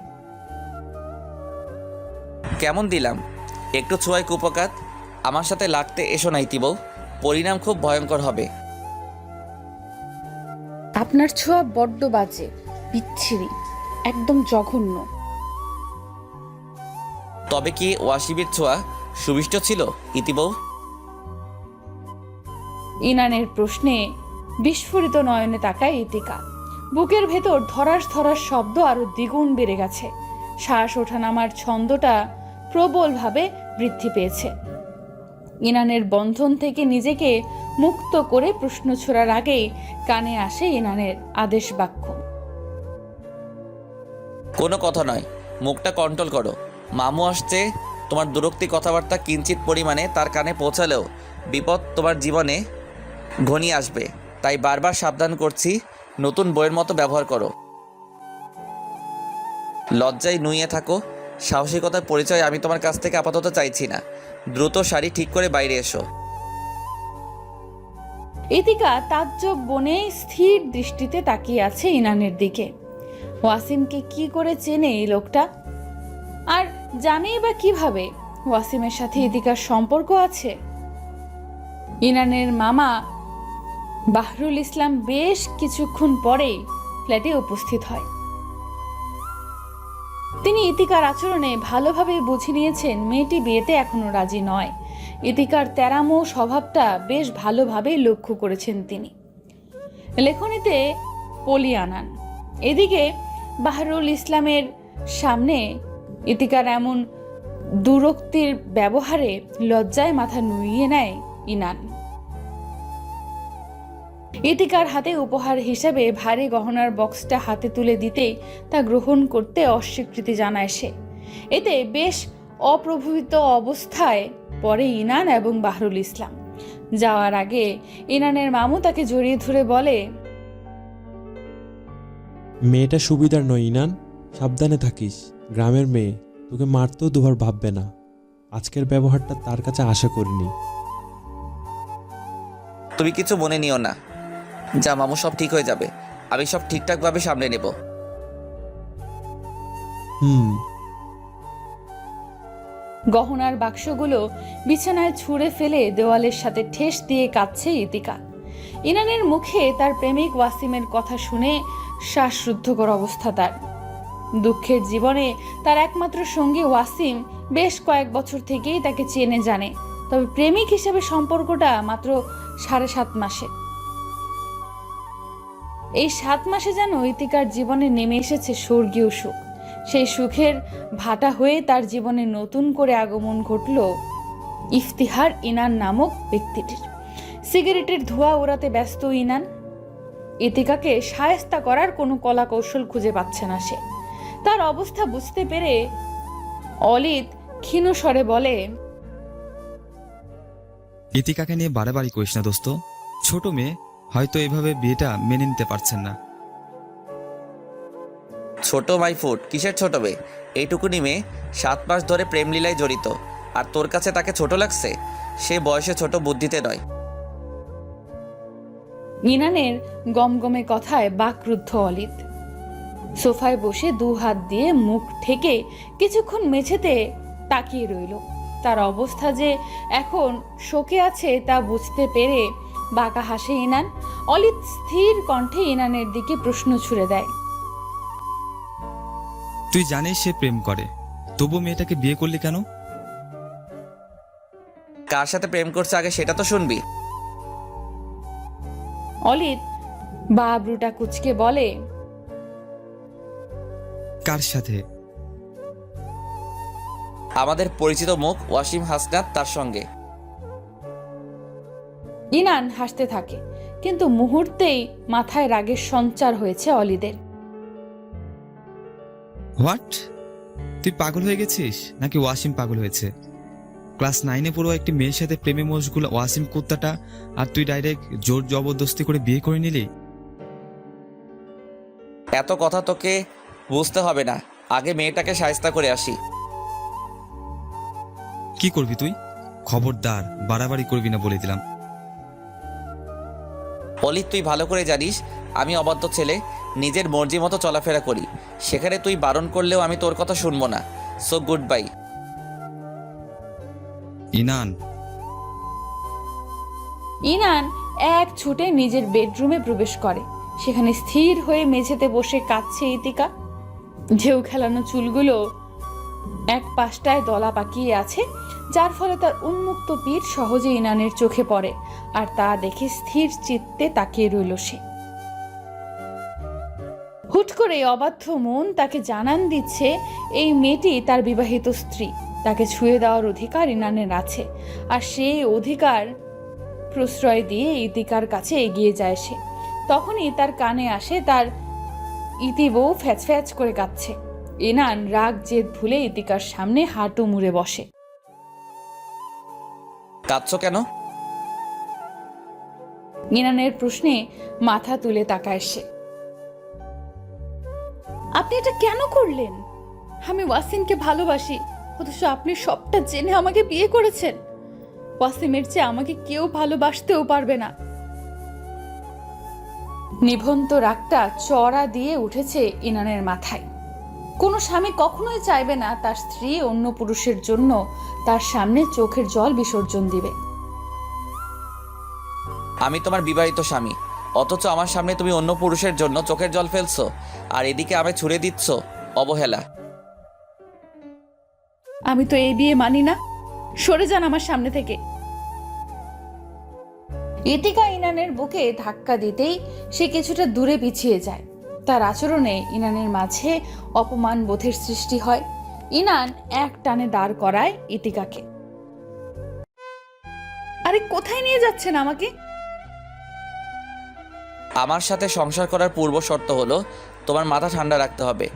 কেমন দিলাম? একটু ছোঁয়ায় কুপকাত। আমার সাথে লাগতে এসো না ইতি বউ, পরিণাম খুব ভয়ঙ্কর হবে। আপনার ছোঁয়া বড্ড বাজে, বিচ্ছিরি, একদম জঘন্য। তবে কি ওয়াসিবির ছোঁয়া সুবিষ্ট ছিল ইতি বউ? ইনানের প্রশ্নে বিস্ফোরিত নয়নে তাকায় ইতিকা। বুকের ভেতর ধরাস ধরাস শব্দ আরো দ্বিগুণ বেড়ে গেছে। শ্বাস ওঠানামার ছন্দটা প্রবলভাবে বৃদ্ধি পেয়েছে। ইনানের বন্ধন থেকে নিজেকে মুক্ত করে প্রশ্ন ছোড়ার আগেই কানে আসে ইনানের আদেশ বাক্য। কোনো কথা নয়, মুখটা কন্ট্রোল করো। মামু আসছে। তোমার দুরক্তি কথাবার্তা কিঞ্চিত পরিমাণে তার কানে পৌঁছালেও বিপদ তোমার জীবনে ঘনিয়ে আসবে। তাই বারবার সাবধান করছি, নতুন বইয়ের মতো ব্যবহার করো। লজ্জায় নুইয়ে থাকো। সাহসিকতার পরিচয় আমি তোমার কাছ থেকে আপাতত চাইছি না। দ্রুত শাড়ি ঠিক করে বাইরে এসো। ইতিকা তাজ্জব বনে স্থির দৃষ্টিতে তাকিয়ে আছে ইনানের দিকে। ওয়াসিমকে কি করে চেনে এই লোকটা? আর জানেই বা কিভাবে ওয়াসিমের সাথে ইতিকার সম্পর্ক আছে? ইনানের মামা বাহরুল ইসলাম বেশ কিছুক্ষণ পরেই ফ্ল্যাটে উপস্থিত হয়। তিনি ইতিকার আচরণে ভালোভাবে বুঝে নিয়েছেন মেয়েটি বিয়েতে এখনো রাজি নয়। ইতিকার তেরামো স্বভাবটা বেশ ভালোভাবেই লক্ষ্য করেছেন তিনি। লেখনীতে পলি আনান। এদিকে বাহরুল ইসলামের সামনে ইতিকার এমন দুরক্তির ব্যবহারে লজ্জায় মাথা নুইয়ে নেয় ইনান। ইতিকার হাতে উপহার হিসেবে ভারী গহনার বক্সটা হাতে তুলে দিতেই তা গ্রহণ করতে অস্বীকৃতি জানায় সে। এতে বেশ অপ্রভাবিত অবস্থায় পড়ে ইনান এবং বাহরুল ইসলাম। যাওয়ার আগে ইনানের মামু তাকে জড়িয়ে ধরে বলে, মেয়েটা সুবিধার নয় ইনান, সাবধানে থাকিস। গ্রামের মেয়ে, তোকে মারতেও দুবার ভাববে না। আজকের ব্যবহারটা তার কাছে আশা করিনি। তুমি কিছু মনে নিও না। যা মামু, সব ঠিক হয়ে যাবে। আমি সব ঠিকঠাকভাবে সামলে নেব। গহনার বাক্সগুলো বিছানায় ছুঁড়ে ফেলে দেওয়ালের সাথে ঠেস দিয়ে কাঁদছে ইতিকা। ইনানের মুখে তার প্রেমিক ওয়াসিমের কথা শুনে শ্বাসরুদ্ধকর অবস্থা তার। দুঃখের জীবনে তার একমাত্র সঙ্গী ওয়াসিম বেশ কয়েক বছর থেকেই তাকে চেনে জানে, তবে প্রেমিক হিসেবে সম্পর্কটা মাত্র 7.5 মাসে। এই 7 মাসে যেন ইতিকার জীবনে নেমে এসেছে স্বর্গীয় সুখ। সেই সুখের ভাটা হয়ে তার জীবনে নতুন করে আগমন ঘটল ইফতিহার ইনান নামক ব্যক্তিটির। সিগারেটের ধোঁয়া ওড়াতে ব্যস্ত ইনান। ইতিকাকে শায়েস্তা করার কোনো কলা কৌশল খুঁজে পাচ্ছে না সে। তার অবস্থা বুঝতে পেরে অলিদ ক্ষীণ স্বরে বলে, ইতিকাকে নিয়ে বাড়াবাড়ি করিস না দোস্ত। ছোট মেয়ে, হয়তো এভাবে বিয়েটা মেনে নিতে পারছেন না। ছোট মাই ফুট, কিসের ছোট মেয়ে? এইটুকুনি মেয়ে 7 মাস ধরে প্রেম লীলায় জড়িত, আর তোর কাছে তাকে ছোট লাগছে? সে বয়সে ছোট, বুদ্ধিতে নয়। ইনানের গমগমে কথায় বাকরুদ্ধ অলিদ। সোফায় বসে 2 হাত দিয়ে মুখ ঠেকে কিছুক্ষণ মেঝেতে তাকিয়ে রইল। তার অবস্থা যে এখন শোকে আছে তা বুঝতে পেরে বাঁকা হাসে ইনান। অলিদ স্থির কণ্ঠে ইনানের দিকে প্রশ্ন ছুড়ে দেয়, তুই জানিস সে প্রেম করে, তবু মেয়েটাকে বিয়ে করলি কেন? কার সাথে প্রেম করছে আগে সেটা তো শুনবি। অলিদ বাবরুটা কুচকে বলে, কার সাথে? আমাদের পরিচিত মুখ ওয়াসিম হাসনাত, তার সঙ্গে। ইনান হাসতে থাকে, কিন্তু মুহূর্তেই মাথায় রাগের সঞ্চার হয়েছে অলিদের। হোয়াট? তুই পাগল হয়ে গেছিস নাকি ওয়াসিম পাগল হয়েছে? ক্লাস 9-এ পড়ো একটি মেয়ের সাথে প্রেমে মশগুল ওয়াসিম কুত্তাটা, আর তুই ডাইরেক্ট জোর জবরদস্তি করে বিয়ে করে নিলি? এত কথা তোকে বুঝতে হবে না, আগে মেয়েটাকে শায়েস্তা করে আসি। কি করবি তুই? খবরদার বাড়াবাড়ি করবি না বলে দিলাম। অলিদ, তুই ভালো করে জানিস আমি অবাধ্য ছেলে, নিজের মর্জি মতো চলাফেরা করি। সেখানে তুই বারণ করলেও আমি তোর কথা শুনবো না। So good bye. Inan. Inan এক ছুটে নিজের বেডরুমে প্রবেশ করে। সেখানে স্থির হয়ে মেঝেতে বসে কাঁদছে ইতিকা। ঢেউ খেলানো চুলগুলো এক পাশটায় দলা পাকিয়ে আছে, যার ফলে তার উন্মুক্ত পিঠ সহজে ইনানের চোখে পড়ে, আর তা দেখে স্থির চিত্তে তাকিয়ে রইল সে। হুট করে অবাধ্য মন তাকে জানান দিচ্ছে এই মেয়েটি তার বিবাহিত স্ত্রী, তাকে ছুঁয়ে দেওয়ার অধিকার ইনানের আছে, আর সেই অধিকার প্রশ্রয় দিয়ে ইতিকার কাছে এগিয়ে যায় সে। তখনই তার কানে আসে তার ইতি বউ ফ্যাচ ফ্যাচ করে কাঁদছে। ইনান রাগ জেদ ভুলে ইতিকার সামনে হাঁটু মুড়ে বসে। কাঁদছো কেন? ইনানের প্রশ্নে মাথা তুলে তাকায় সে। আপনি এটা কেন করলেন? আমি ওয়াসিমকে ভালোবাসি, অথচ আপনি সবটা জেনে আমাকে বিয়ে করেছেন। ওয়াসিমের চেয়ে আমাকে কেউ ভালোবাসতেও পারবে না। নিভন্ত রাগটা চড়া দিয়ে উঠেছে ইনানের মাথায়। কোনো স্বামী কখনোই চাইবে না তার স্ত্রী অন্য পুরুষের জন্য তার সামনে চোখের জল বিসর্জন দিবে। আমি তোমার বিবাহিত স্বামী, অথচ আমার সামনে তুমি অন্য পুরুষের জন্য চোখের জল ফেলছো, আর এদিকে আমি ছুড়ে দিচ্ছ অবহেলা। আমি তো এই বিয়ে মানি না, সরে যান আমার সামনে থেকে। ইতিকা ইনানের বুকে ধাক্কা দিতেই সে কিছুটা দূরে পিছিয়ে যায়। তার আচরণে ইনানের মাঝে অপমান বোধের সৃষ্টি হয়। ইনান এক টানে দাঁড় করায় ইতিকাকে। আরে কোথায় নিয়ে যাচ্ছেন আমাকে? আমার সাথে সংসার করার পূর্ব শর্ত হলো তোমার মাথা ঠান্ডা রাখতে হবে।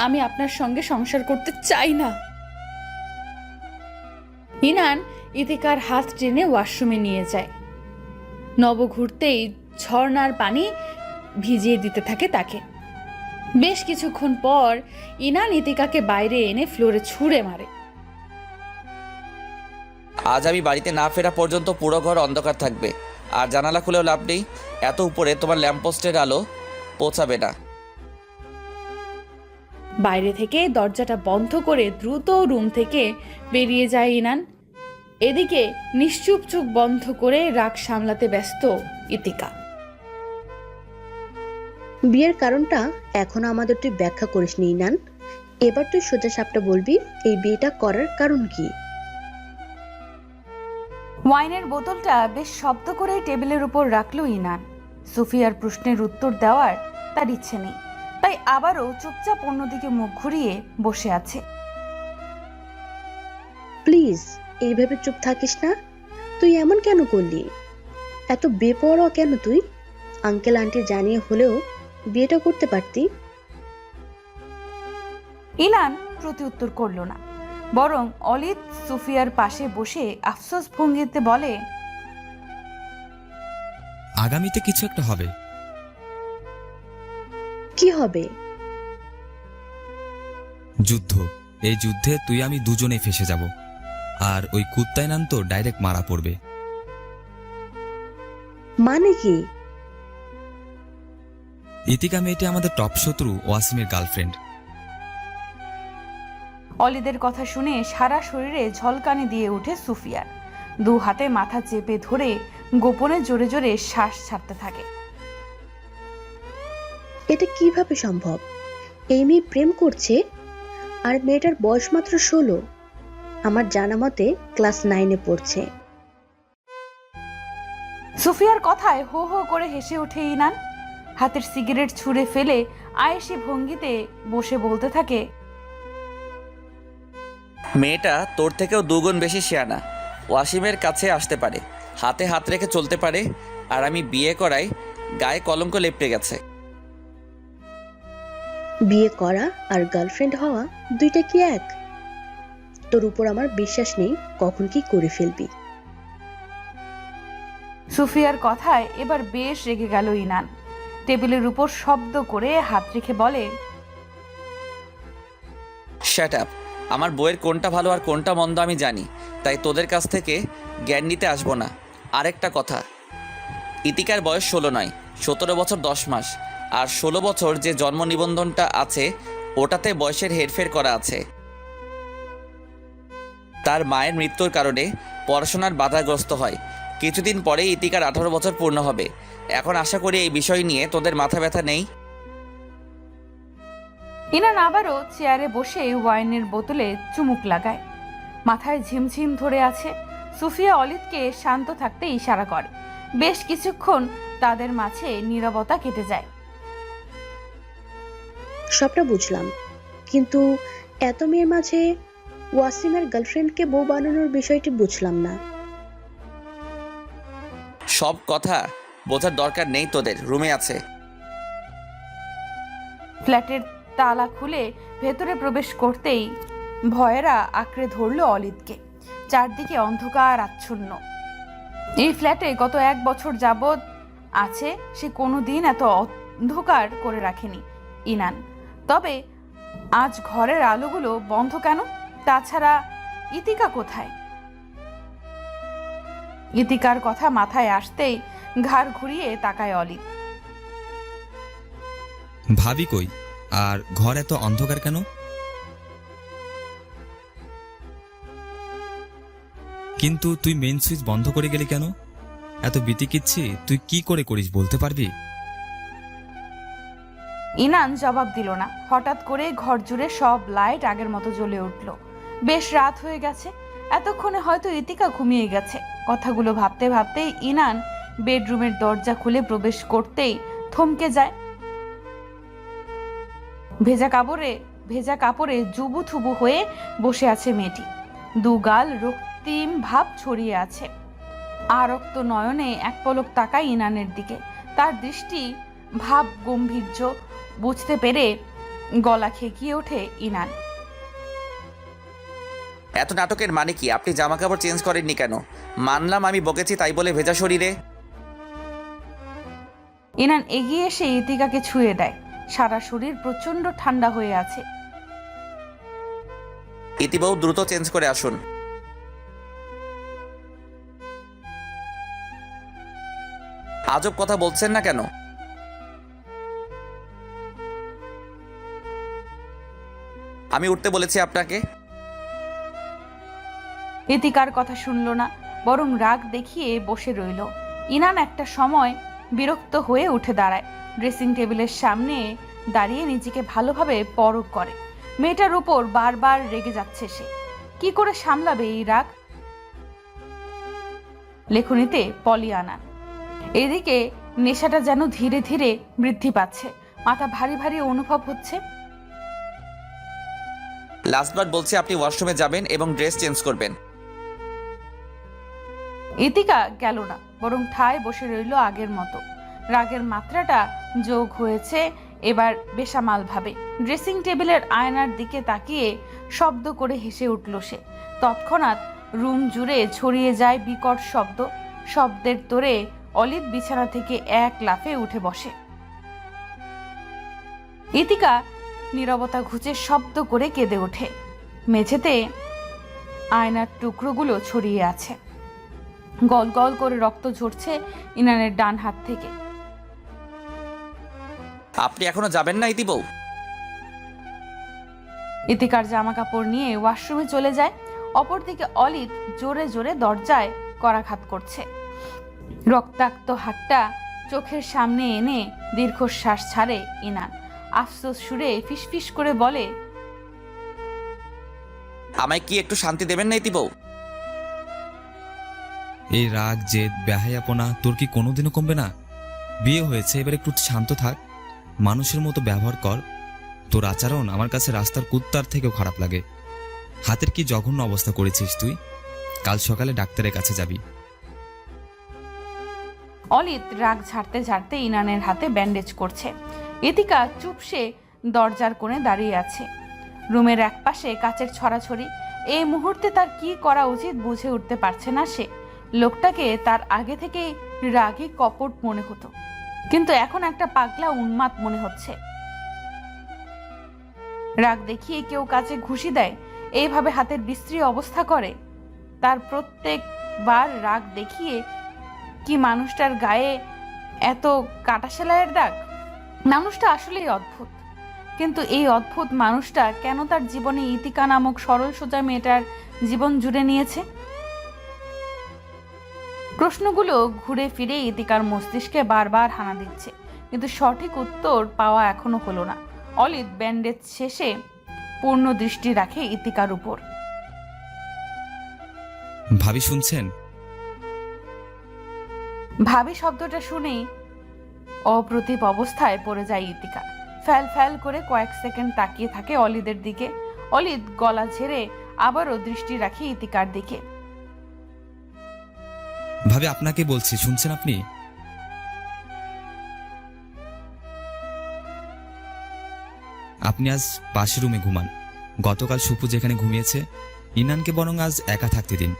আমি আপনার সঙ্গে সংসার করতে চাই না। ইনান ইতিকার হাত টেনে ওয়াশরুমে নিয়ে যায়। নব ঘুরতেই ঝর্ণার পানি ভিজিয়ে দিতে থাকে তাকে। বেশ কিছুক্ষণ পর ইনান ইতিকাকে বাইরে এনে ফ্লোরে ছুঁড়ে মারে। আজ আমি বাড়িতে না ফেরা পর্যন্ত পুরো ঘর অন্ধকার থাকবে, আর জানালা খুলেও লাভ নেই, এত উপরে তোমার ল্যাম্পপোস্টের আলো পৌঁছাবে না। বাইরে থেকে দরজাটা বন্ধ করে দ্রুত রুম থেকে বেরিয়ে যায় ইনান। এদিকে নিশ্চুপ চোখ বন্ধ করে রাগ সামলাতে ব্যস্ত ইতিকা। বিয়ের কারণটা এখনো আমাদের তুই ব্যাখ্যা করিসনি ইনান। এবার তুই সোজা সাপটা বলবি এই বিয়েটা করার কারণ কি? ওয়াইনের বোতলটা বেশ শব্দ করে টেবিলের উপর রাখলো ইনান। সুফিয়ার প্রশ্নের উত্তর দেওয়ার তার ইচ্ছে নেই, তাই আবারও চুপচাপ অন্যদিকে মুখ ঘুরিয়ে বসে আছে। প্লিজ এইভাবে চুপ থাকিস না। তুই এমন কেন করলি? এত বেপরোয়া কেন তুই? আঙ্কেল আন্টি জানিয়ে হলেও বিয়েটা করতে পারতি। ইনান প্রতি উত্তর করল না, বরং অলিদ সুফিয়ার পাশে বসে আফসোস ভঙ্গিতে বলে, আগামীতে কিছু একটা হবে। কি হবে? যুদ্ধ। এই যুদ্ধে তুই আমি দুজনেই ফেসে যাব, আর ওই কুত্তাইনান তো ডাইরেক্ট মারা পড়বে। মানে কি? ইতিকা মেয়েটি আমাদের টপ শত্রু ওয়াসিমের গার্লফ্রেন্ড। অলিদের কথা শুনে সারা শরীরে ঝলকানি দিয়ে ওঠে সুফিয়ার। দু হাতে মাথা চেপে ধরে গোপনে জোরে জোরে শ্বাস ছাড়তে থাকে। এটা কিভাবে সম্ভব? এই মেয়ে প্রেম করছে, আর মেয়েটার বয়স মাত্র 16। আমার জানা মতে ক্লাস 9-এ পড়ছে। সুফিয়ার কথায় হো হো করে হেসে ওঠে ইনান। হাতের সিগারেট ছুঁড়ে ফেলে আয়েশি ভঙ্গিতে বসে বলতে থাকে, মেয়েটা তোর থেকেও দুগুণ বেশি শিয়ানা। ওয়াসিমের কাছে আসতে পারে, হাতে হাত রেখে চলতে পারে, আর আমি বিয়ে করাই গায়ে কলঙ্ক লেপটে গেছে। বিয়ে করা আর গার্লফ্রেন্ড হওয়া দুইটা কি এক? তোর উপর আমার বিশ্বাস নেই কখন কি করে ফেলবি। সুফিয়ার কথায় এবার বেশ রেগে গেল ইনান। টেবিলের উপর শব্দ করে হাত রেখে বলে, শ্যাট আপ। আমার বইয়ের কোনটা ভালো আর কোনটা মন্দ আমি জানি, তাই তোদের কাছ থেকে জ্ঞান নিতে আসবো না। আরেকটা কথা, ইতিকার বয়স 16 নয়, 17 বছর 10 মাস। আর 16 বছর যে জন্ম নিবন্ধনটা আছে ওটাতে বয়সের হেরফের করা আছে। তার মায়ের মৃত্যুর কারণে পড়াশোনার বাধাগ্রস্ত হয়। কিছুদিন পরেই ইতিকার 18 বছর পূর্ণ হবে। এখন আশা করি এই বিষয় নিয়ে তোদের মাথা ব্যথা নেই। ইনান আবারও চেয়ারে বসে ওয়াইনের বোতলে চুমুক লাগায়। মাথায় ঝিমঝিম ধরে আছে। সুফিয়া অলিদকে শান্ত থাকতে ইশারা করে। বেশ কিছুক্ষণ তাদের মাঝে নীরবতা কেটে যায়। সবটা বুঝলাম, কিন্তু এত মেয়ের মাঝে ওয়াসিমের গার্লফ্রেন্ডকে বউ বানানোর বিষয়টি বুঝলাম না। সব কথা বোঝার দরকার নেই, তোদের রুমে আছে। ফ্ল্যাটের তালা খুলে ভেতরে প্রবেশ করতেই ভয়েরা আঁকড়ে ধরল অলিদকে। চারদিকে অন্ধকার আচ্ছন্ন। এই ফ্ল্যাটে গত 1 বছর যাবৎ আছে, সে কোনোদিন এত অন্ধকার করে রাখেনি ইনান। তবে আজ ঘরের আলোগুলো বন্ধ কেন? তাছাড়া ইতিকা কোথায়? ইতিকার কথা মাথায় আসতেই ঘাড় ঘুরিয়ে তাকায় অলিদ। ভাবি কই? আর ঘর এত অন্ধকার কেন? কিন্তু তুই মেন সুইচ বন্ধ করে গেলি কেন? এত বিতিকিচ্ছি তুই কি করে করিস বলতে পারবি? ইনান জবাব দিল না। হঠাৎ করে ঘর জুড়ে সব লাইট আগের মতো জ্বলে উঠল। বেশ রাত হয়ে গেছে। এতক্ষণে হয়তো ইতিকা ঘুমিয়ে গেছে। কথাগুলো ভাবতে ভাবতেই ইনান বেডরুমের দরজা খুলে প্রবেশ করতেই থমকে যায়। ভেজা কাপড়ে জুবু থুবু হয়ে বসে আছে মেয়েটি। দুগাল রক্তিম ভাব ছড়িয়ে আছে। আরক্ত নয়নে এক পলক তাকায় ইনানের দিকে। তার দৃষ্টি ভাব গম্ভীর্য বুঝতে পেরে গলা খেকিয়ে ওঠে ইনান। এত নাটকের মানে কি? আপনি জামা কাপড় চেঞ্জ করেননি কেন? মানলাম আমি বকেছি তাই বলে ভেজা শরীরে। ইনান এগিয়ে এসে ইতিকাকে ছুঁয়ে দেয়। সারা শরীর প্রচন্ড ঠান্ডা হয়ে আছে। ইতিবাবু দ্রুত চেঞ্জ করে আসুন। আজব কথা বলছেন না কেন? আমি উঠতে বলেছি আপনাকে। ইতিকার কথা শুনল না, বরং রাগ দেখিয়ে বসে রইল। ইনান একটা সময় বিরক্ত হয়ে উঠে দাঁড়ায়। ড্রেসিং টেবিলের সামনে দাঁড়িয়ে নিজেকে ভালোভাবে পরখ করে। মেয়েটার উপর বারবার রেগে যাচ্ছে সে। কি করে সামলাবে এই রাগ? লেখনীতে পলিয়ানা। এদিকে নেশাটা যেন ধীরে ধীরে বৃদ্ধি পাচ্ছে, মাথা ভারী ভারী অনুভব হচ্ছে। লাস্টবার বলছি আপনি ওয়াশরুমে যাবেন এবং ড্রেস চেঞ্জ করবেন। ইতিকা গেল না, বরং ঠায় বসে রইল আগের মতো। রাগের মাত্রাটা যোগ হয়েছে এবার বেসামাল ভাবে। ড্রেসিং টেবিলের আয়নার দিকে তাকিয়ে শব্দ করে হেসে উঠল সে। তৎক্ষণাৎ রুম জুড়ে ছড়িয়ে যায় বিকট শব্দ। শব্দের তোড়ে অলিভ বিছানা থেকে এক লাফে উঠে বসে। ইতিকা নীরবতা ঘুচে শব্দ করে কেঁদে ওঠে। মেঝেতে আয়নার টুকরোগুলো ছড়িয়ে আছে, গল গল করে রক্ত ঝরছে ইনানের ডান হাত থেকে। আপনি এখনো যাবেন না ইতি বউ? ইতিকার জামা কাপড় নিয়ে ওয়াশরুমে চলে যায়। অপরদিকে অলিভ জোরে জোরে দরজায় করাঘাত করছে। রক্তাক্ত হাতটা চোখের সামনে এনে দীর্ঘশ্বাস ছাড়ে ইনান। আফসোস সুরে ফিসফিস করে বলে, আমায় কি একটু শান্তি দেবেন না ইতি বউ? এই রাগ জেদ বেহায়াপনা তোর কি কোনোদিনও কমবে না? বিয়ে হয়েছে, এবার একটু শান্ত থাক, মানুষের মতো ব্যবহার কর। তোর আচরণ আমার কাছে রাস্তার কুত্তার থেকেও খারাপ লাগে। হাতের কি জঘন্য অবস্থা করেছিস তুই। কাল সকালে ডাক্তারের কাছে যাবি। অলিভ রাগ ঝাড়তে ঝাড়তে ইনানের হাতে ব্যান্ডেজ করছে। ইতিকা চুপসে দরজার কোণে দাঁড়িয়ে আছে। রুমের একপাশে কাচের ছড়াছড়ি। এই মুহূর্তে তার কি করা উচিত বুঝে উঠতে পারছে না সে। লোকটাকে তার আগে থেকেই রাগী কপট মনে হতো, কিন্তু এখন একটা পাগলা উন্মাদ মনে হচ্ছে। রাগ দেখিয়ে কেউ কাছে ঘুষি দেয়, এইভাবে হাতের বিশ্রী অবস্থা করে। তার প্রত্যেকবার রাগ দেখিয়ে কি মানুষটার গায়ে এত কাটা সেলাইয়ের দাগ? মানুষটা আসলেই অদ্ভুত। কিন্তু এই অদ্ভুত মানুষটা কেন তার জীবনে ইতিকা নামক সরল সোজা মেয়েটার জীবন জুড়ে নিয়েছে? প্রশ্নগুলো ঘুরে ফিরে ইতিকার মস্তিষ্কে বারবার হানা দিচ্ছে, কিন্তু সঠিক উত্তর পাওয়া এখনো হলো না। অলিভ ব্যান্ডেজ শেষে পূর্ণ দৃষ্টি রাখে ইতিকার উপর। ভাবি শুনছেন? ভাবি শব্দটা শুনেই অপ্রতিভ অবস্থায় পড়ে যায় ইতিকা। ফ্যাল ফ্যাল করে কয়েক সেকেন্ড তাকিয়ে থাকে অলিদের দিকে। অলিদ গলা ঝেড়ে আবারও দৃষ্টি রাখে ইতিকার দিকে। ভাবি আপনাকে বলছি, শুনছেন আপনি? আপনি আজ পাশের রুমে ঘুমান। গতকাল সুপু যেখানে ঘুমিয়েছে, ইনানকে বরং আজ একা থাকতে দিন।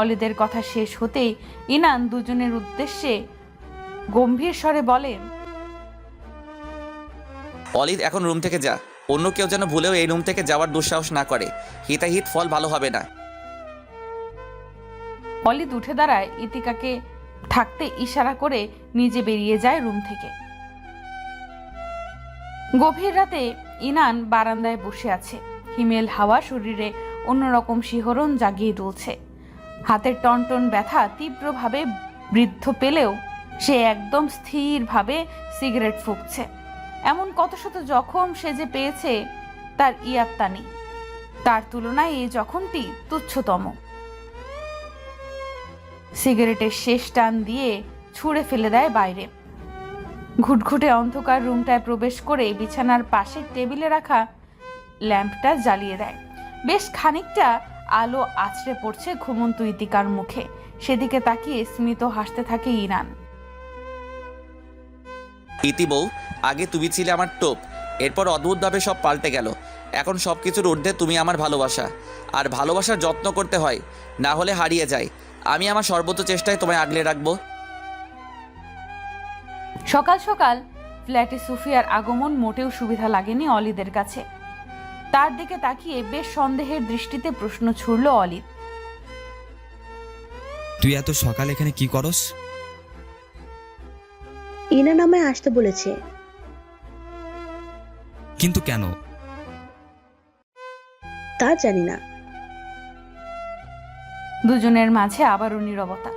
অলিদের কথা শেষ হতেই ইনান দুজনের উদ্দেশ্যে গম্ভীর স্বরে বলে, অলিদ এখন রুম থেকে যা। অন্য কেউ যেন ভুলেও এই রুম থেকে যাওয়ার দুঃসাহস না করে। হিতাহিত ফল ভালো হবে না। অলিদ উঠে দাঁড়ায়, ইতিকাকে থাকতে ইশারা করে নিজে বেরিয়ে যায় রুম থেকে। গভীর রাতে ইনান বারান্দায় বসে আছে। হিমেল হাওয়া শরীরে অন্যরকম শিহরণ জাগিয়ে তুলছে। হাতের টনটন ব্যথা তীব্রভাবে বৃদ্ধ পেলেও সে একদম স্থিরভাবে সিগারেট ফুঁকছে। এমন কত শত জখম সে যে পেয়েছে তার ইয়াত্তা নেই। তার তুলনায় এই জখমটি তুচ্ছতম। সিগারেটের শেষ টান দিয়ে ছুঁড়ে ফেলে দেয় বাইরে। ঘুটঘুটে অন্ধকার রুমটায় প্রবেশ করে বিছানার পাশের টেবিলে রাখা ল্যাম্পটা জ্বালিয়ে দেয়। বেশ খানিকটা আলো আছড়ে পড়ছে ঘুমন্ত ইতিকার মুখে। সেদিকে তাকিয়ে স্মিত হাসতে থাকে ইনান। ইতি বউ, আগে তুমি ছিলে আমার টোপ, এরপর অদ্ভুতভাবে সব পাল্টে গেল। এখন সব কিছুর ঊর্ধ্বে তুমি আমার ভালোবাসা। আর ভালোবাসার যত্ন করতে হয়, না হলে হারিয়ে যায়। আমি আমার সর্বোচ্চ চেষ্টায় তোমায় আগলে রাখবো। সকাল সকাল ফ্ল্যাটে সুফিয়ার আগমন মোটেও সুবিধা লাগেনি অলিদের কাছে। তার দিকে তাকিয়ে বেশ সন্দেহের দৃষ্টিতে প্রশ্ন ছুড়ল অলিদ। তুই এত সকাল এখানে কি করস? ইনান আমায় আসতে বলেছে। কিন্তু কেন? তা জানি না। দুজনের মাঝে আবারও নীরবতা।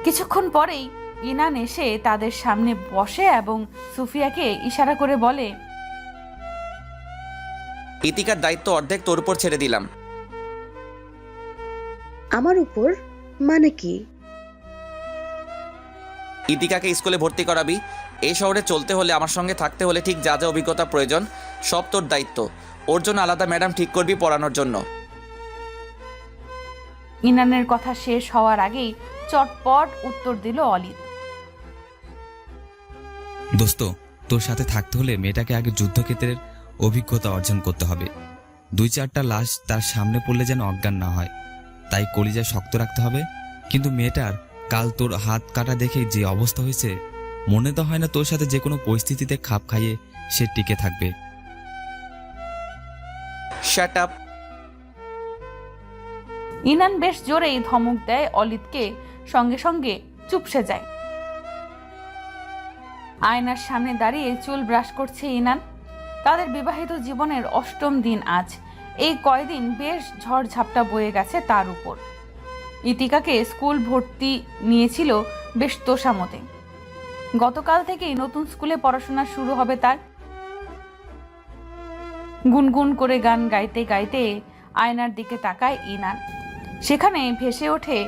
কিছুক্ষণ পরেই ইনান এসে তাদের সামনে বসে এবং সুফিয়াকে ইশারা করে বলে, ইতিকার দায়িত্ব অর্ধেক তোর উপর ছেড়ে দিলাম। আমার উপর মানে কি? ইতিকাকে স্কুলে ভর্তি করাবি। এই শহরে চলতে হলে, আমার সঙ্গে থাকতে হলে ঠিক যা যা অভিজ্ঞতা প্রয়োজন সব তোর দায়িত্ব। ওর জন্য আলাদা ম্যাডাম ঠিক করবি পড়ানোর জন্য। ইনানের কথা শেষ হওয়ার আগেই চটপট উত্তর দিল অলিদ। দোস্ত, তোর সাথে থাকতে হলে মেয়েটাকে আগে যুদ্ধক্ষেত্রের অভিজ্ঞতা অর্জন করতে হবে। 2-4টা লাশ তার সামনে পড়লে যেন অজ্ঞান না হয়, তাই কলিজায় শক্ত রাখতে হবে। কিন্তু মেয়েটার কাল তোর হাত কাটা দেখে যে অবস্থা হয়েছে, মনে তো হয় না তোর সাথে যে কোনো পরিস্থিতিতে খাপ খাইয়ে সে টিকে থাকবে। Shut up. ইনান বেশ জোরেই ধমক দেয় অলিদকে, সঙ্গে সঙ্গে চুপসে যায়। আয়নার সামনে দাঁড়িয়ে চুল ব্রাশ করছে ইনান। তাদের বিবাহিত জীবনের 8ম দিন আজ। এই কয়দিন বেশ ঝড়ঝাপটা বয়ে গেছে তার উপর। ইতিকাকে স্কুল ভর্তি নিয়েছিল বেশ তোষামতে। গতকাল থেকেই নতুন স্কুলে পড়াশোনা শুরু হবে তার। গুনগুন করে গান গাইতে গাইতে আয়নার দিকে তাকায় ইনান। সেখানে ভেসে ওঠে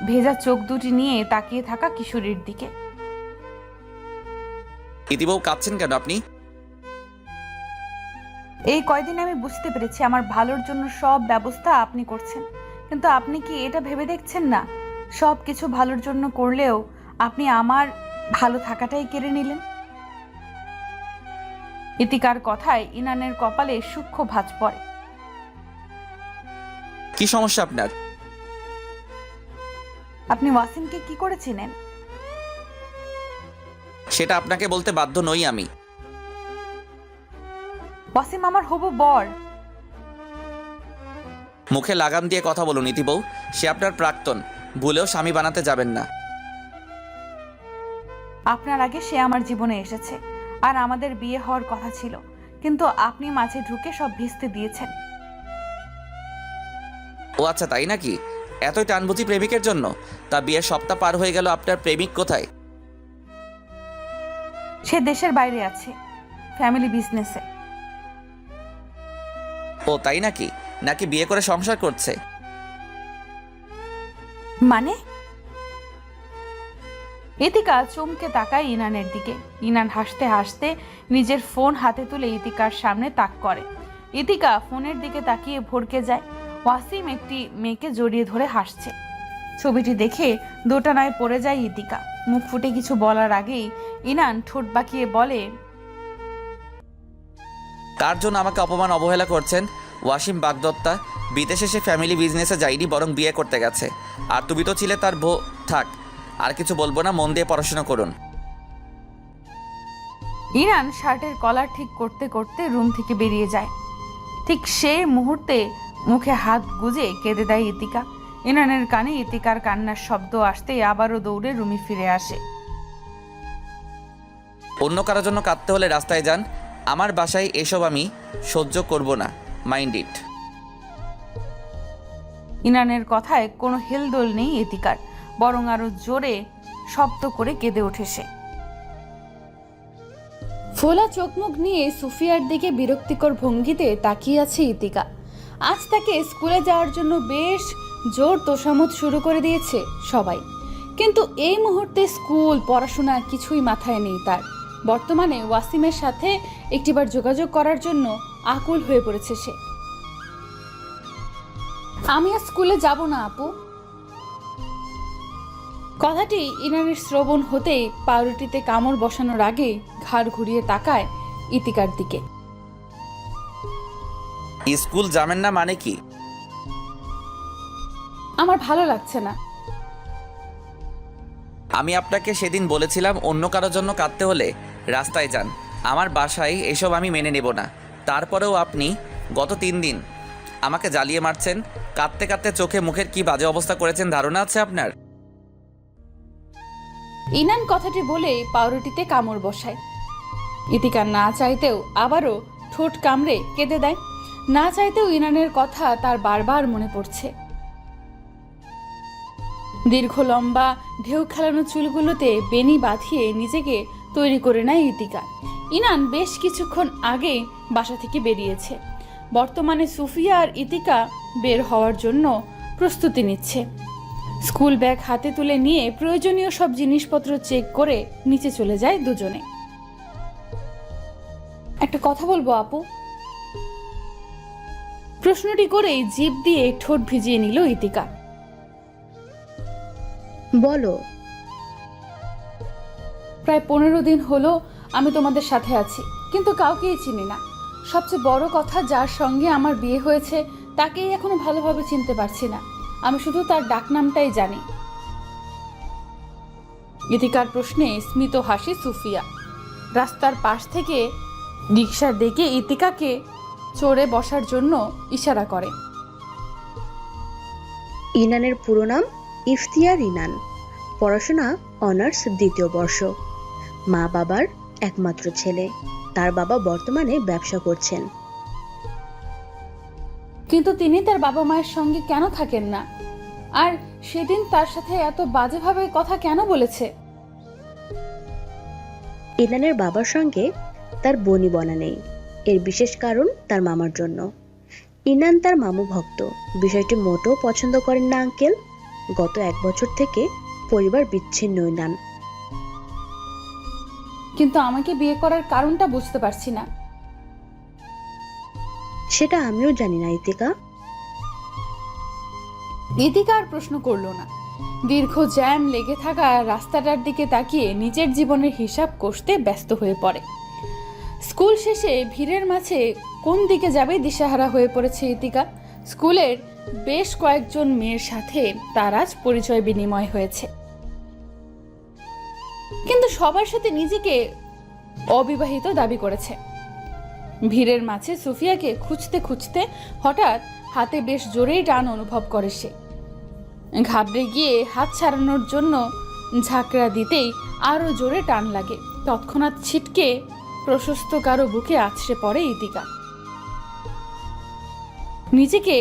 ভেজা চোখ দুটি নিয়ে তাকিয়ে থাকা কিশোরীর দিকে। ইতিবউ, কাঁদছেন কেন আপনি? এই কয়দিন আমি বুঝতে পেরেছি আমার ভালোর জন্য সব ব্যবস্থা আপনি করছেন, কিন্তু আপনি কি এটা ভেবে দেখছেন না সব কিছু ভালোর জন্য করলেও আপনি আমার ভালো থাকাটাই কেড়ে নিলেন? ইতিকার কথায় ইনানের কপালে সূক্ষ্ম ভাঁজ পড়ে। কি সমস্যা আপনার? আপনি ওয়াসিমকে কি করে চিনেন? সেটা আপনাকে বলতে বাধ্য নই আমি। ওয়াসিম আমার হবু বর। মুখে লাগাম দিয়ে কথা বলুন ইতিবউ। সে আপনার প্রাক্তন, ভুলেও স্বামী বানাতে যাবেন না। আপনার আগে সে আমার জীবনে এসেছে, আর আমাদের বিয়ে হওয়ার কথা ছিল, কিন্তু আপনি মাঝে ঢুকে সব ভিস্তে দিয়েছেন। ও আচ্ছা, তাই নাকি? এতই টান বুঝি প্রেমিকের জন্য? তা বিয়ের সপ্তাহ পার হয়ে গেল, আপনার প্রেমিক কোথায়? সে দেশের বাইরে আছে, ফ্যামিলি বিজনেসে। ও তাই নাকি? নাকি বিয়ে করে সংসার করছে? মানে? ইতিকা চমকে তাকায় ইনানের দিকে। ইনান হাসতে হাসতে নিজের ফোন হাতে তুলে ইতিকার সামনে তাক করে। ইতিকা ফোনের দিকে তাকিয়ে ভড়কে যায়। ওয়াসিম একটি মেয়েকে জড়িয়ে ধরে হাসছে। ছবিটি দেখে দোটানায় পড়ে যায় ইতিকা। মুখ ফুটে কিছু বলার আগেই ইনান ঠোঁট বাঁকিয়ে বলে, কার জন্য আমাকে অপমান অবহেলা করছেন? ওয়াসিম বাগদত্তা। বিদেশে সে ফ্যামিলি বিজনেসে যায়নি, বরং বিয়ে করতে গেছে। আর তুমি তো ছিলে তার বউ। থাক, আর কিছু বলবো না, মন দিয়ে পড়াশোনা করুন। ইনান শার্টের কলার ঠিক করতে করতে রুম থেকে বেরিয়ে যায়। ঠিক সেই মুহূর্তে মুখে হাত গুজে কেঁদে দেয় ইতিকা। ইনানের কানে ইতিকার কান্নার শব্দ আসতেই আবারও দৌড়ে রুমে ফিরে আসে। অন্য কারোর জন্য কাঁদতে হলে রাস্তায় যান, আমার বাসায় এসব আমি সহ্য করব না। Mind it. ইনানের কথায় কোনো হেলদোল নেই ইতিকার, বরং আরো জোরে শব্দ করে কেঁদে ওঠে সে। ফোলা চোখমুখ নিয়ে সুফিয়ার দিকে বিরক্তিকর ভঙ্গিতে তাকিয়ে আছে ইতিকা। আজ তাকে স্কুলে যাওয়ার জন্য বেশ জোর তোষামত শুরু করে দিয়েছে সবাই, কিন্তু এই মুহূর্তে স্কুল পড়াশোনা কিছুই মাথায় নেই তার। বর্তমানে ওয়াসিমের সাথে একটিবার যোগাযোগ করার জন্য আকুল হয়ে পড়েছে সে। আমি আর স্কুলে যাব না আপু। কথাটি ইনানের শ্রবণ হতেই পাউরুটিতে কামড় বসানোর আগে ঘাড় ঘুরিয়ে তাকায় ইতিকার দিকে। স্কুল যাবেন না মানে কি? আমার ভালো লাগছে না। আমি আপনাকে সেদিন বলেছিলাম অন্য কারোর জন্য কাঁদতে হলে রাস্তায় যান, আমার বাসায় এসব আমি মেনে নেব না। তারপরেও আপনি গত 3 দিন আমাকে জ্বালিয়ে মারছেন। কাঁদতে কাঁদতে চোখে মুখের কি বাজে অবস্থা করেছেন ধারণা আছে আপনার? ইনান কথাটি বলে পাউরুটিতে কামড় বসায়। ইতিকা না চাইতেও আবারও ঠোঁট কামড়ে কেঁদে দেয়। না চাইতেও ইনানের কথা তার বারবার মনে পড়ছে। দীর্ঘ লম্বা ঢেউ খেলানো চুলগুলোতে বেনি বাঁধিয়ে নিজেকে তৈরি করে নেয় ইতিকা। ইনান বেশ কিছুক্ষণ আগে বাসা থেকে বেরিয়েছে। বর্তমানে সুফিয়া আর ইতিকা বের হওয়ার জন্য প্রস্তুতি নিচ্ছে। স্কুল ব্যাগ হাতে তুলে নিয়ে প্রয়োজনীয় সব জিনিসপত্র চেক করে নিচে চলে যায় দুজনে। একটা কথা বলবো আপু? প্রশ্নটি করেই জিভ দিয়ে ঠোঁট ভিজিয়ে নিল ইতিকা। বলো। প্রায় 15 দিন হলো আমি তোমাদের সাথে আছি, কিন্তু কাউকেই চিনি না। সবচেয়ে বড় কথা, যার সঙ্গে আমার বিয়ে হয়েছে তাকেই এখনো ভালোভাবে চিনতে পারছি না। আমি শুধু তার ডাকনামটাই জানি। ইতিকার প্রশ্নে স্মিত হাসি সুফিয়া। রাস্তার পাশ থেকে রিকশা ডেকে ইতিকাকে চড়ে বসার জন্য ইশারা করে। ইনানের পুরো নাম ইফতিয়ার ইনান, পড়াশোনা অনার্স 2য় বর্ষ, মা বাবার একমাত্র ছেলে। তার বাবা বর্তমানে ব্যবসা করছেন। কিন্তু তিনি তার বাবা মায়ের সঙ্গে কেন থাকেন না? আর সেদিন তার সাথে এত বাজেভাবে কথা কেন বলেছে? ইনানের বাবার সঙ্গে তার বনি বনা নেই। এর বিশেষ কারণ তার মামার জন্য। ইনান তার মামু ভক্ত। বিষয়টি মোটেও পছন্দ করেন না আঙ্কেল। গত 1 বছর থেকে পরিবার বিচ্ছিন্ন ইনান। কিন্তু আমাকে বিয়ে করার কারণটা বুঝতে পারছি না। সেটা আমিও জানি না ইতিকা। ইতিকা আর প্রশ্ন করলো না। দীর্ঘ জ্যাম লেগে থাকা রাস্তাটার দিকে তাকিয়ে নিজের জীবনের হিসাব কষতে ব্যস্ত হয়ে পড়ে। স্কুল শেষে ভিড়ের মাঝে কোন দিকে যাবে দিশাহারা হয়ে পড়েছে ইতিকা। স্কুলের বেশ কয়েকজন মেয়ের সাথে তার আজ পরিচয় বিনিময় হয়েছে, কিন্তু সবার সাথে নিজেকে অবিবাহিত দাবি করেছে। ভিড়ের মাঝে সুফিয়াকে খুঁজতে খুঁজতে হঠাৎ হাতে বেশ জোরেই টান অনুভব করে সে। ঘাবড়ে গিয়ে হাত ছাড়ানোর জন্য ঝাঁকড়া দিতেই আরো জোরে টান লাগে। তৎক্ষণাৎ ছিটকে প্রশস্ত কারো বুকে আছড়ে পড়ে ইতিকা। নিজেকে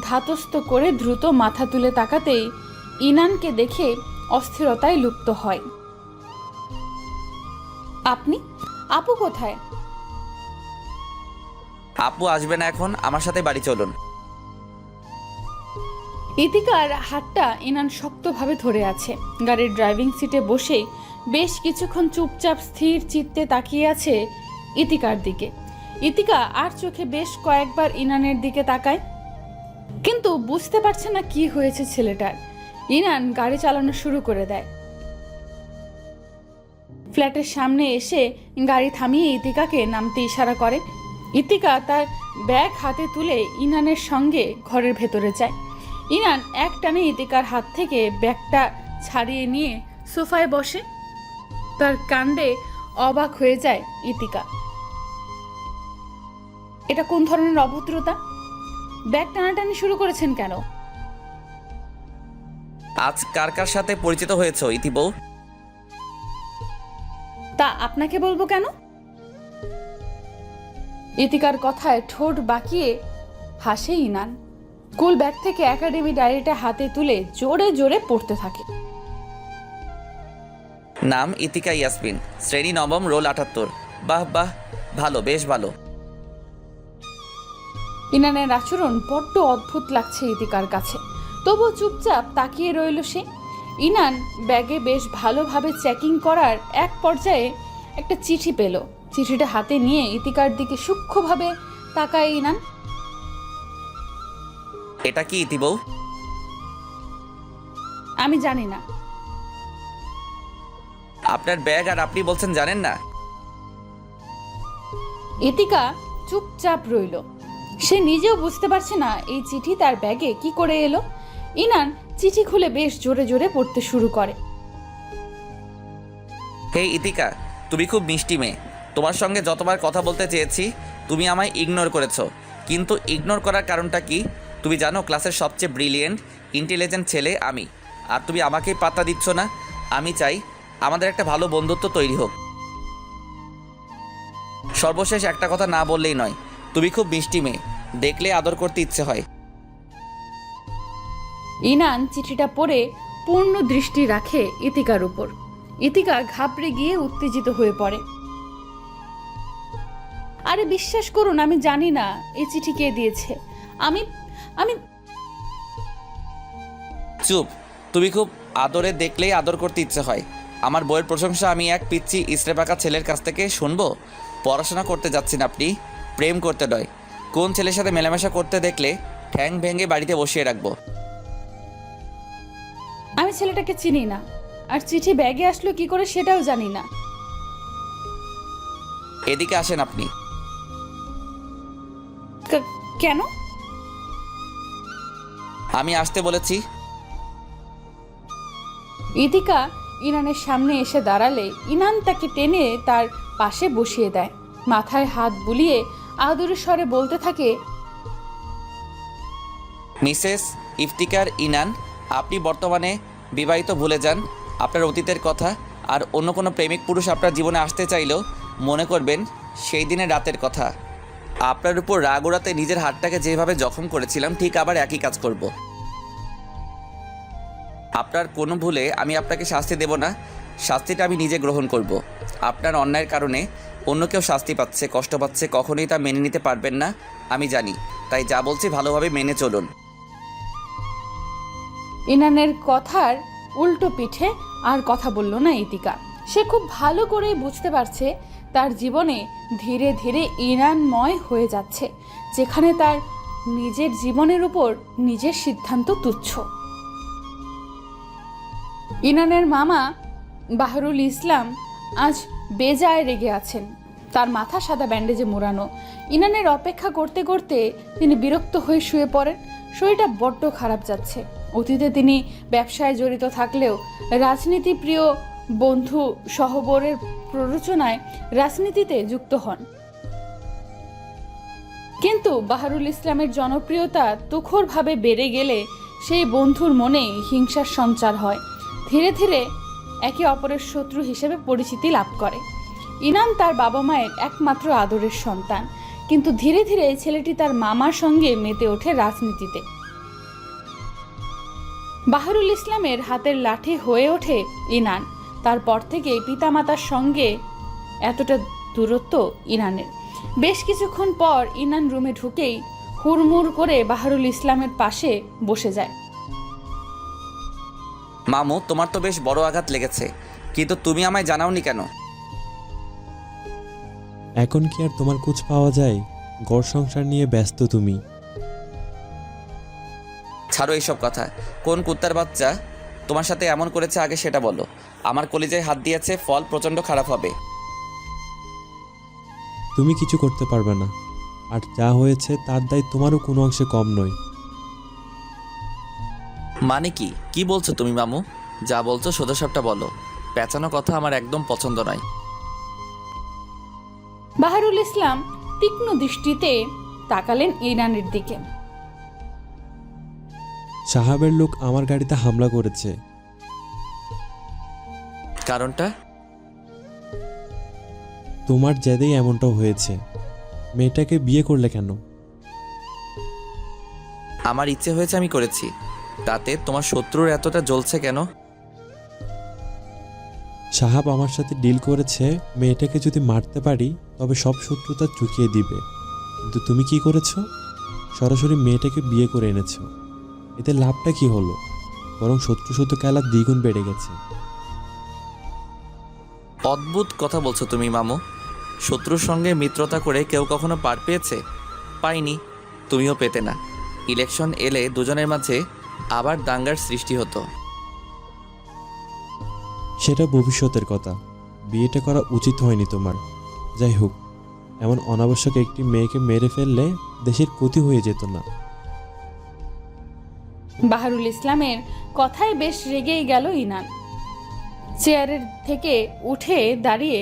ধাতস্থ করে দ্রুত মাথা তুলে তাকাতেই ইনানকে দেখে অস্থিরতায় লুপ্ত হয়। আপনি? আপু কোথায়? আপু আসবে না এখন, আমার সাথে বাড়ি চলুন। ইতিকার হাতটা ইনান শক্তভাবে ধরে আছে। গাড়ির ড্রাইভিং সিটে বসেই বেশ কিছুক্ষণ চুপচাপ স্থির চিত্তে তাকিয়ে আছে ইতিকার দিকে। ইতিকা আর চোখে বেশ কয়েকবার ইনানের দিকে তাকায়, কিন্তু বুঝতে পারছে না কি হয়েছে ছেলেটার। ইনান গাড়ি চালানো শুরু করে দেয়। ফ্ল্যাটের সামনে এসে গাড়ি থামিয়ে ইতিকাকে নামতে ইশারা করে। ইতিকা তার ব্যাগ হাতে তুলে ইনানের সঙ্গে ঘরের ভেতরে যায়। ইনান এক টানে ইতিকার হাত থেকে ব্যাগটা ছাড়িয়ে নিয়ে সোফায় বসে। তার কাণ্ডে অবাক হয়ে যায় ইতিকা। এটা কোন ধরনের অভদ্রতা? ব্যাগ টানাটানি শুরু করেছেন কেন? আজ কার কার সাথে পরিচিত হয়েছো ইতি বউ? তা আপনাকে বলবো কেন? ইতিকার কথায় ঠোঁট বাঁকিয়ে হাসে ইনান। স্কুল ব্যাগ থেকে একাডেমি ডায়েরিটা হাতে তুলে জোরে জোরে পড়তে থাকে। নাম ইতিকা ইয়াসমিন, শ্রেণী 9ম, রোল 78। বাহ বাহ, ভালো, বেশ ভালো। ইনানের আচরণ বড্ড অদ্ভুত লাগছে ইতিকার কাছে, তবু চুপচাপ তাকিয়ে রইল সে। ইনান ব্যাগে বেশ ভালোভাবে চেকিং করার এক পর্যায়ে একটা চিঠি পেল। চিঠিটা হাতে নিয়ে ইতিকার দিকে সূক্ষ্মভাবে তাকায় ইনান। এটা কি ইতি বউ? আমি জানি না। আপনার ব্যাগ আর আপনি বলছেন জানেন না? ইতিকা চুপচাপ রইল। সে নিজেও বুঝতে পারছে না এই চিঠি তার ব্যাগে কি করে এলো। ইনান চিঠি খুলে বেশ জোরে জোরে পড়তে শুরু করে। হে ইতিকা, তুমি খুব মিষ্টি মেয়ে। তোমার সঙ্গে যতবার কথা বলতে চেয়েছি তুমি আমায় ইগনোর করেছো। কিন্তু ইগনোর করার কারণটা কি তুমি জানো? ক্লাসের সবচেয়ে ব্রিলিয়েন্ট ইন্টেলিজেন্ট ছেলে আমি, আর তুমি আমাকেই পাত্তা দিচ্ছ না। আমি চাই আমাদের একটা ভালো বন্ধুত্ব তৈরি হোক। সর্বশেষ একটা কথা না বললেই নয়, তুমি খুব মিষ্টি মেয়ে, দেখলে আদর করতে ইচ্ছে হয়। ইনান চিঠিটা পড়ে পূর্ণ দৃষ্টি রাখে ইতিকার উপর। ইতিকা ঘাবড়ে গিয়ে উত্তেজিত হয়ে পড়ে। আরে বিশ্বাস করুন, আমি জানি না এই চিঠি কে দিয়েছে। আমি আমি চুপ, তুমি খুব আদরে দেখলেই আদর করতে ইচ্ছে হয়। আমার বইয়ের প্রশংসা আমি এক পিচ্ছি ইস্ত্রে পাকা ছেলের কাছ থেকে শুনবো? পড়াশোনা করতে যাচ্ছেন আপনি, প্রেম করতে নয়। কোন ছেলের সাথে মেলামেশা করতে দেখলে ঠ্যাং ভেঙে বাড়িতে বসিয়ে রাখবো। আমি ছেলেটাকে চিনি না, আর চিঠি ব্যাগে আসলো কি করে সেটাও জানি না। এদিকে আসেন আপনি। কেন? আমি আসতে বলেছি। ইতিকা ইনানের সামনে এসে দাঁড়ালে ইনান তাকে টেনে তার পাশে বসিয়ে দেয়। মাথায় হাত বুলিয়ে আদরের স্বরে বলতে থাকে, মিসেস ইফতিকার ইনান, আপনি বর্তমানে বিবাহিত, ভুলে যান আপনার অতীতের কথা। আর অন্য কোনো প্রেমিক পুরুষ আপনার জীবনে আসতে চাইলেও মনে করবেন সেই দিনের রাতের কথা। আপনার উপর রাগ ওড়াতে নিজের হাতটাকে যেভাবে জখম করেছিলাম ঠিক আবার একই কাজ করব। আপনার কোনো ভুলে আমি আপনাকে শাস্তি দেব না, শাস্তিটা আমি নিজে গ্রহণ করব। আপনার অন্যায়ের কারণে অন্য কেউ শাস্তি পাচ্ছে, কষ্ট পাচ্ছে, কখনোই তা মেনে নিতে পারবেন না আমি জানি। তাই যা বলছি ভালোভাবে মেনে চলুন। ইনানের কথার উল্টো পিঠে আর কথা বলল না ইতিকা। সে খুব ভালো করেই বুঝতে পারছে তার জীবনে ধীরে ধীরে ইনানময় হয়ে যাচ্ছে, যেখানে তার নিজের জীবনের উপর নিজের সিদ্ধান্ত তুচ্ছ। ইনানের মামা বাহরুল ইসলাম আজ বেজায় রেগে আছেন। তার মাথা সাদা ব্যান্ডেজে মোড়ানো। ইনানের অপেক্ষা করতে করতে তিনি বিরক্ত হয়ে শুয়ে পড়েন। শরীরটা বড্ড খারাপ যাচ্ছে। অতীতে তিনি ব্যবসায় জড়িত থাকলেও রাজনীতি প্রিয় বন্ধু সহবরের প্ররোচনায় রাজনীতিতে যুক্ত হন। কিন্তু বাহরুল ইসলামের জনপ্রিয়তা তুখোরভাবে বেড়ে গেলে সেই বন্ধুর মনে হিংসার সঞ্চার হয়। ধীরে ধীরে একে অপরের শত্রু হিসেবে পরিচিতি লাভ করে। ইনান তার বাবা মায়ের একমাত্র আদরের সন্তান, কিন্তু ধীরে ধীরে ছেলেটি তার মামার সঙ্গে মেতে ওঠে রাজনীতিতে। বাহরুল ইসলামের হাতের লাঠি হয়ে ওঠে ইনান। তারপর থেকে পিতামাতার সঙ্গে এতটা দূরত্ব ইনানের। বেশ কিছুক্ষণ পর ইনান রুমে ঢুকেই হুড়মুড় করে বাহরুল ইসলামের পাশে বসে যায়। মামু, তোমার তো বেশ বড় আঘাত লেগেছে, কিন্তু তুমি আমায় জানাওনি কেন? এখন কি আর তোমার খোঁজ পাওয়া যায়? ঘর সংসার নিয়ে ব্যস্ত তুমি। ছাড়ো এইসব কথা। কোন কুত্তার বাচ্চা তোমার সাথে এমন করেছে আগে সেটা বলো। আমার কলিজায় হাত দিয়েছে, ফল প্রচণ্ড খারাপ হবে। তুমি কিছু করতে পারবে না, আর যা হয়েছে তার দায় তোমারও কোনো অংশে কম নয়। মানে কি? কি বলছো তুমি মামু? যা বলছো সোজাসাপটা বলো। পেঁচানো কথা আমার একদম পছন্দ নয়। বাহরুল ইসলাম তীক্ষ্ণ দৃষ্টিতে তাকালেন ইনানের দিকে। সাহাবের লোক আমার গাড়িতে হামলা করেছে। কারণটা? তোমার জেদেই এমনটাও হয়েছে। মেয়েটাকে বিয়ে করলে কেন? আমার ইচ্ছে হয়েছে, আমি করেছি। তাতে তোমার শত্রুর এতটা জ্বলছে কেন? সাহাব আমার সাথে ডিল করেছে, মেয়েটাকে যদি মারতে পারি তবে সব শত্রুতা চুকিয়ে দিবে। কিন্তু তুমি কি করেছো? সরাসরি মেয়েটাকে বিয়ে করে এনেছো। এতে লাভটা কি হলো? বরং শত্রু খেলা দ্বিগুণ বেড়ে গেছে। অদ্ভুত কথা বলছো তুমি মামু। শত্রুর সঙ্গে মিত্রতা করে কেউ কখনো পার পেয়েছে? পাইনি, তুমিও পেতে না। ইলেকশন এলে দুজনের মাঝে আবার দাঙ্গার সৃষ্টি হতো। সেটা ভবিষ্যতের কথা। বিয়েটা করা উচিত হয়নি তোমার। যাই হোক, এমন অনাবশ্যক একটি মেয়েকে মেরে ফেললে দেশের ক্ষতি হয়ে যেত না? বাহরুল ইসলামের কথায় বেশ রেগেই গেল ইনান। চেয়ারের থেকে উঠে দাঁড়িয়ে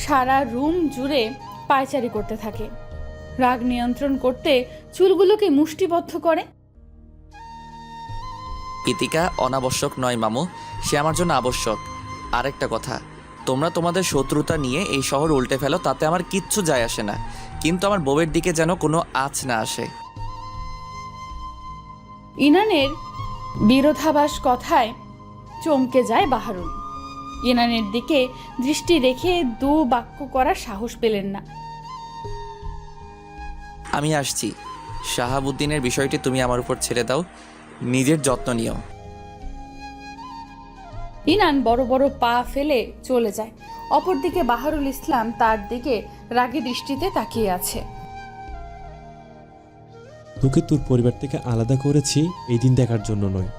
সারা রুম জুড়ে পায়চারি করতে থাকে। রাগ নিয়ন্ত্রণ করতে চুলগুলোকে মুষ্টিবদ্ধ করে। ইতিকা অনাবশ্যক নয় মামু, সে আমার জন্য আবশ্যক। আরেকটা কথা, তোমরা তোমাদের শত্রুতা নিয়ে এই শহর উল্টে ফেলো, তাতে আমার কিচ্ছু যায় আসে না, কিন্তু আমার বউয়ের দিকে যেন কোনো আঁচ না আসে। ইনানের বিরোধাভাস কথায় চমকে যায় বাহরুল। ইনানের দিকে দৃষ্টি রেখে দু বাক্য করার সাহস পেলেন না। আমি আসছি। শাহাবুদ্দিনের বিষয়টি তুমি আমার উপর ছেড়ে দাও, নিজের যত্ন নিও। ইনান বড় বড় পা ফেলে চলে যায়। অপরদিকে বাহারুল ইসলাম তার দিকে রাগী দৃষ্টিতে তাকিয়ে আছে। তোকে তোর পরিবার থেকে আলাদা করেছি এই দিন দেখার জন্য নয়,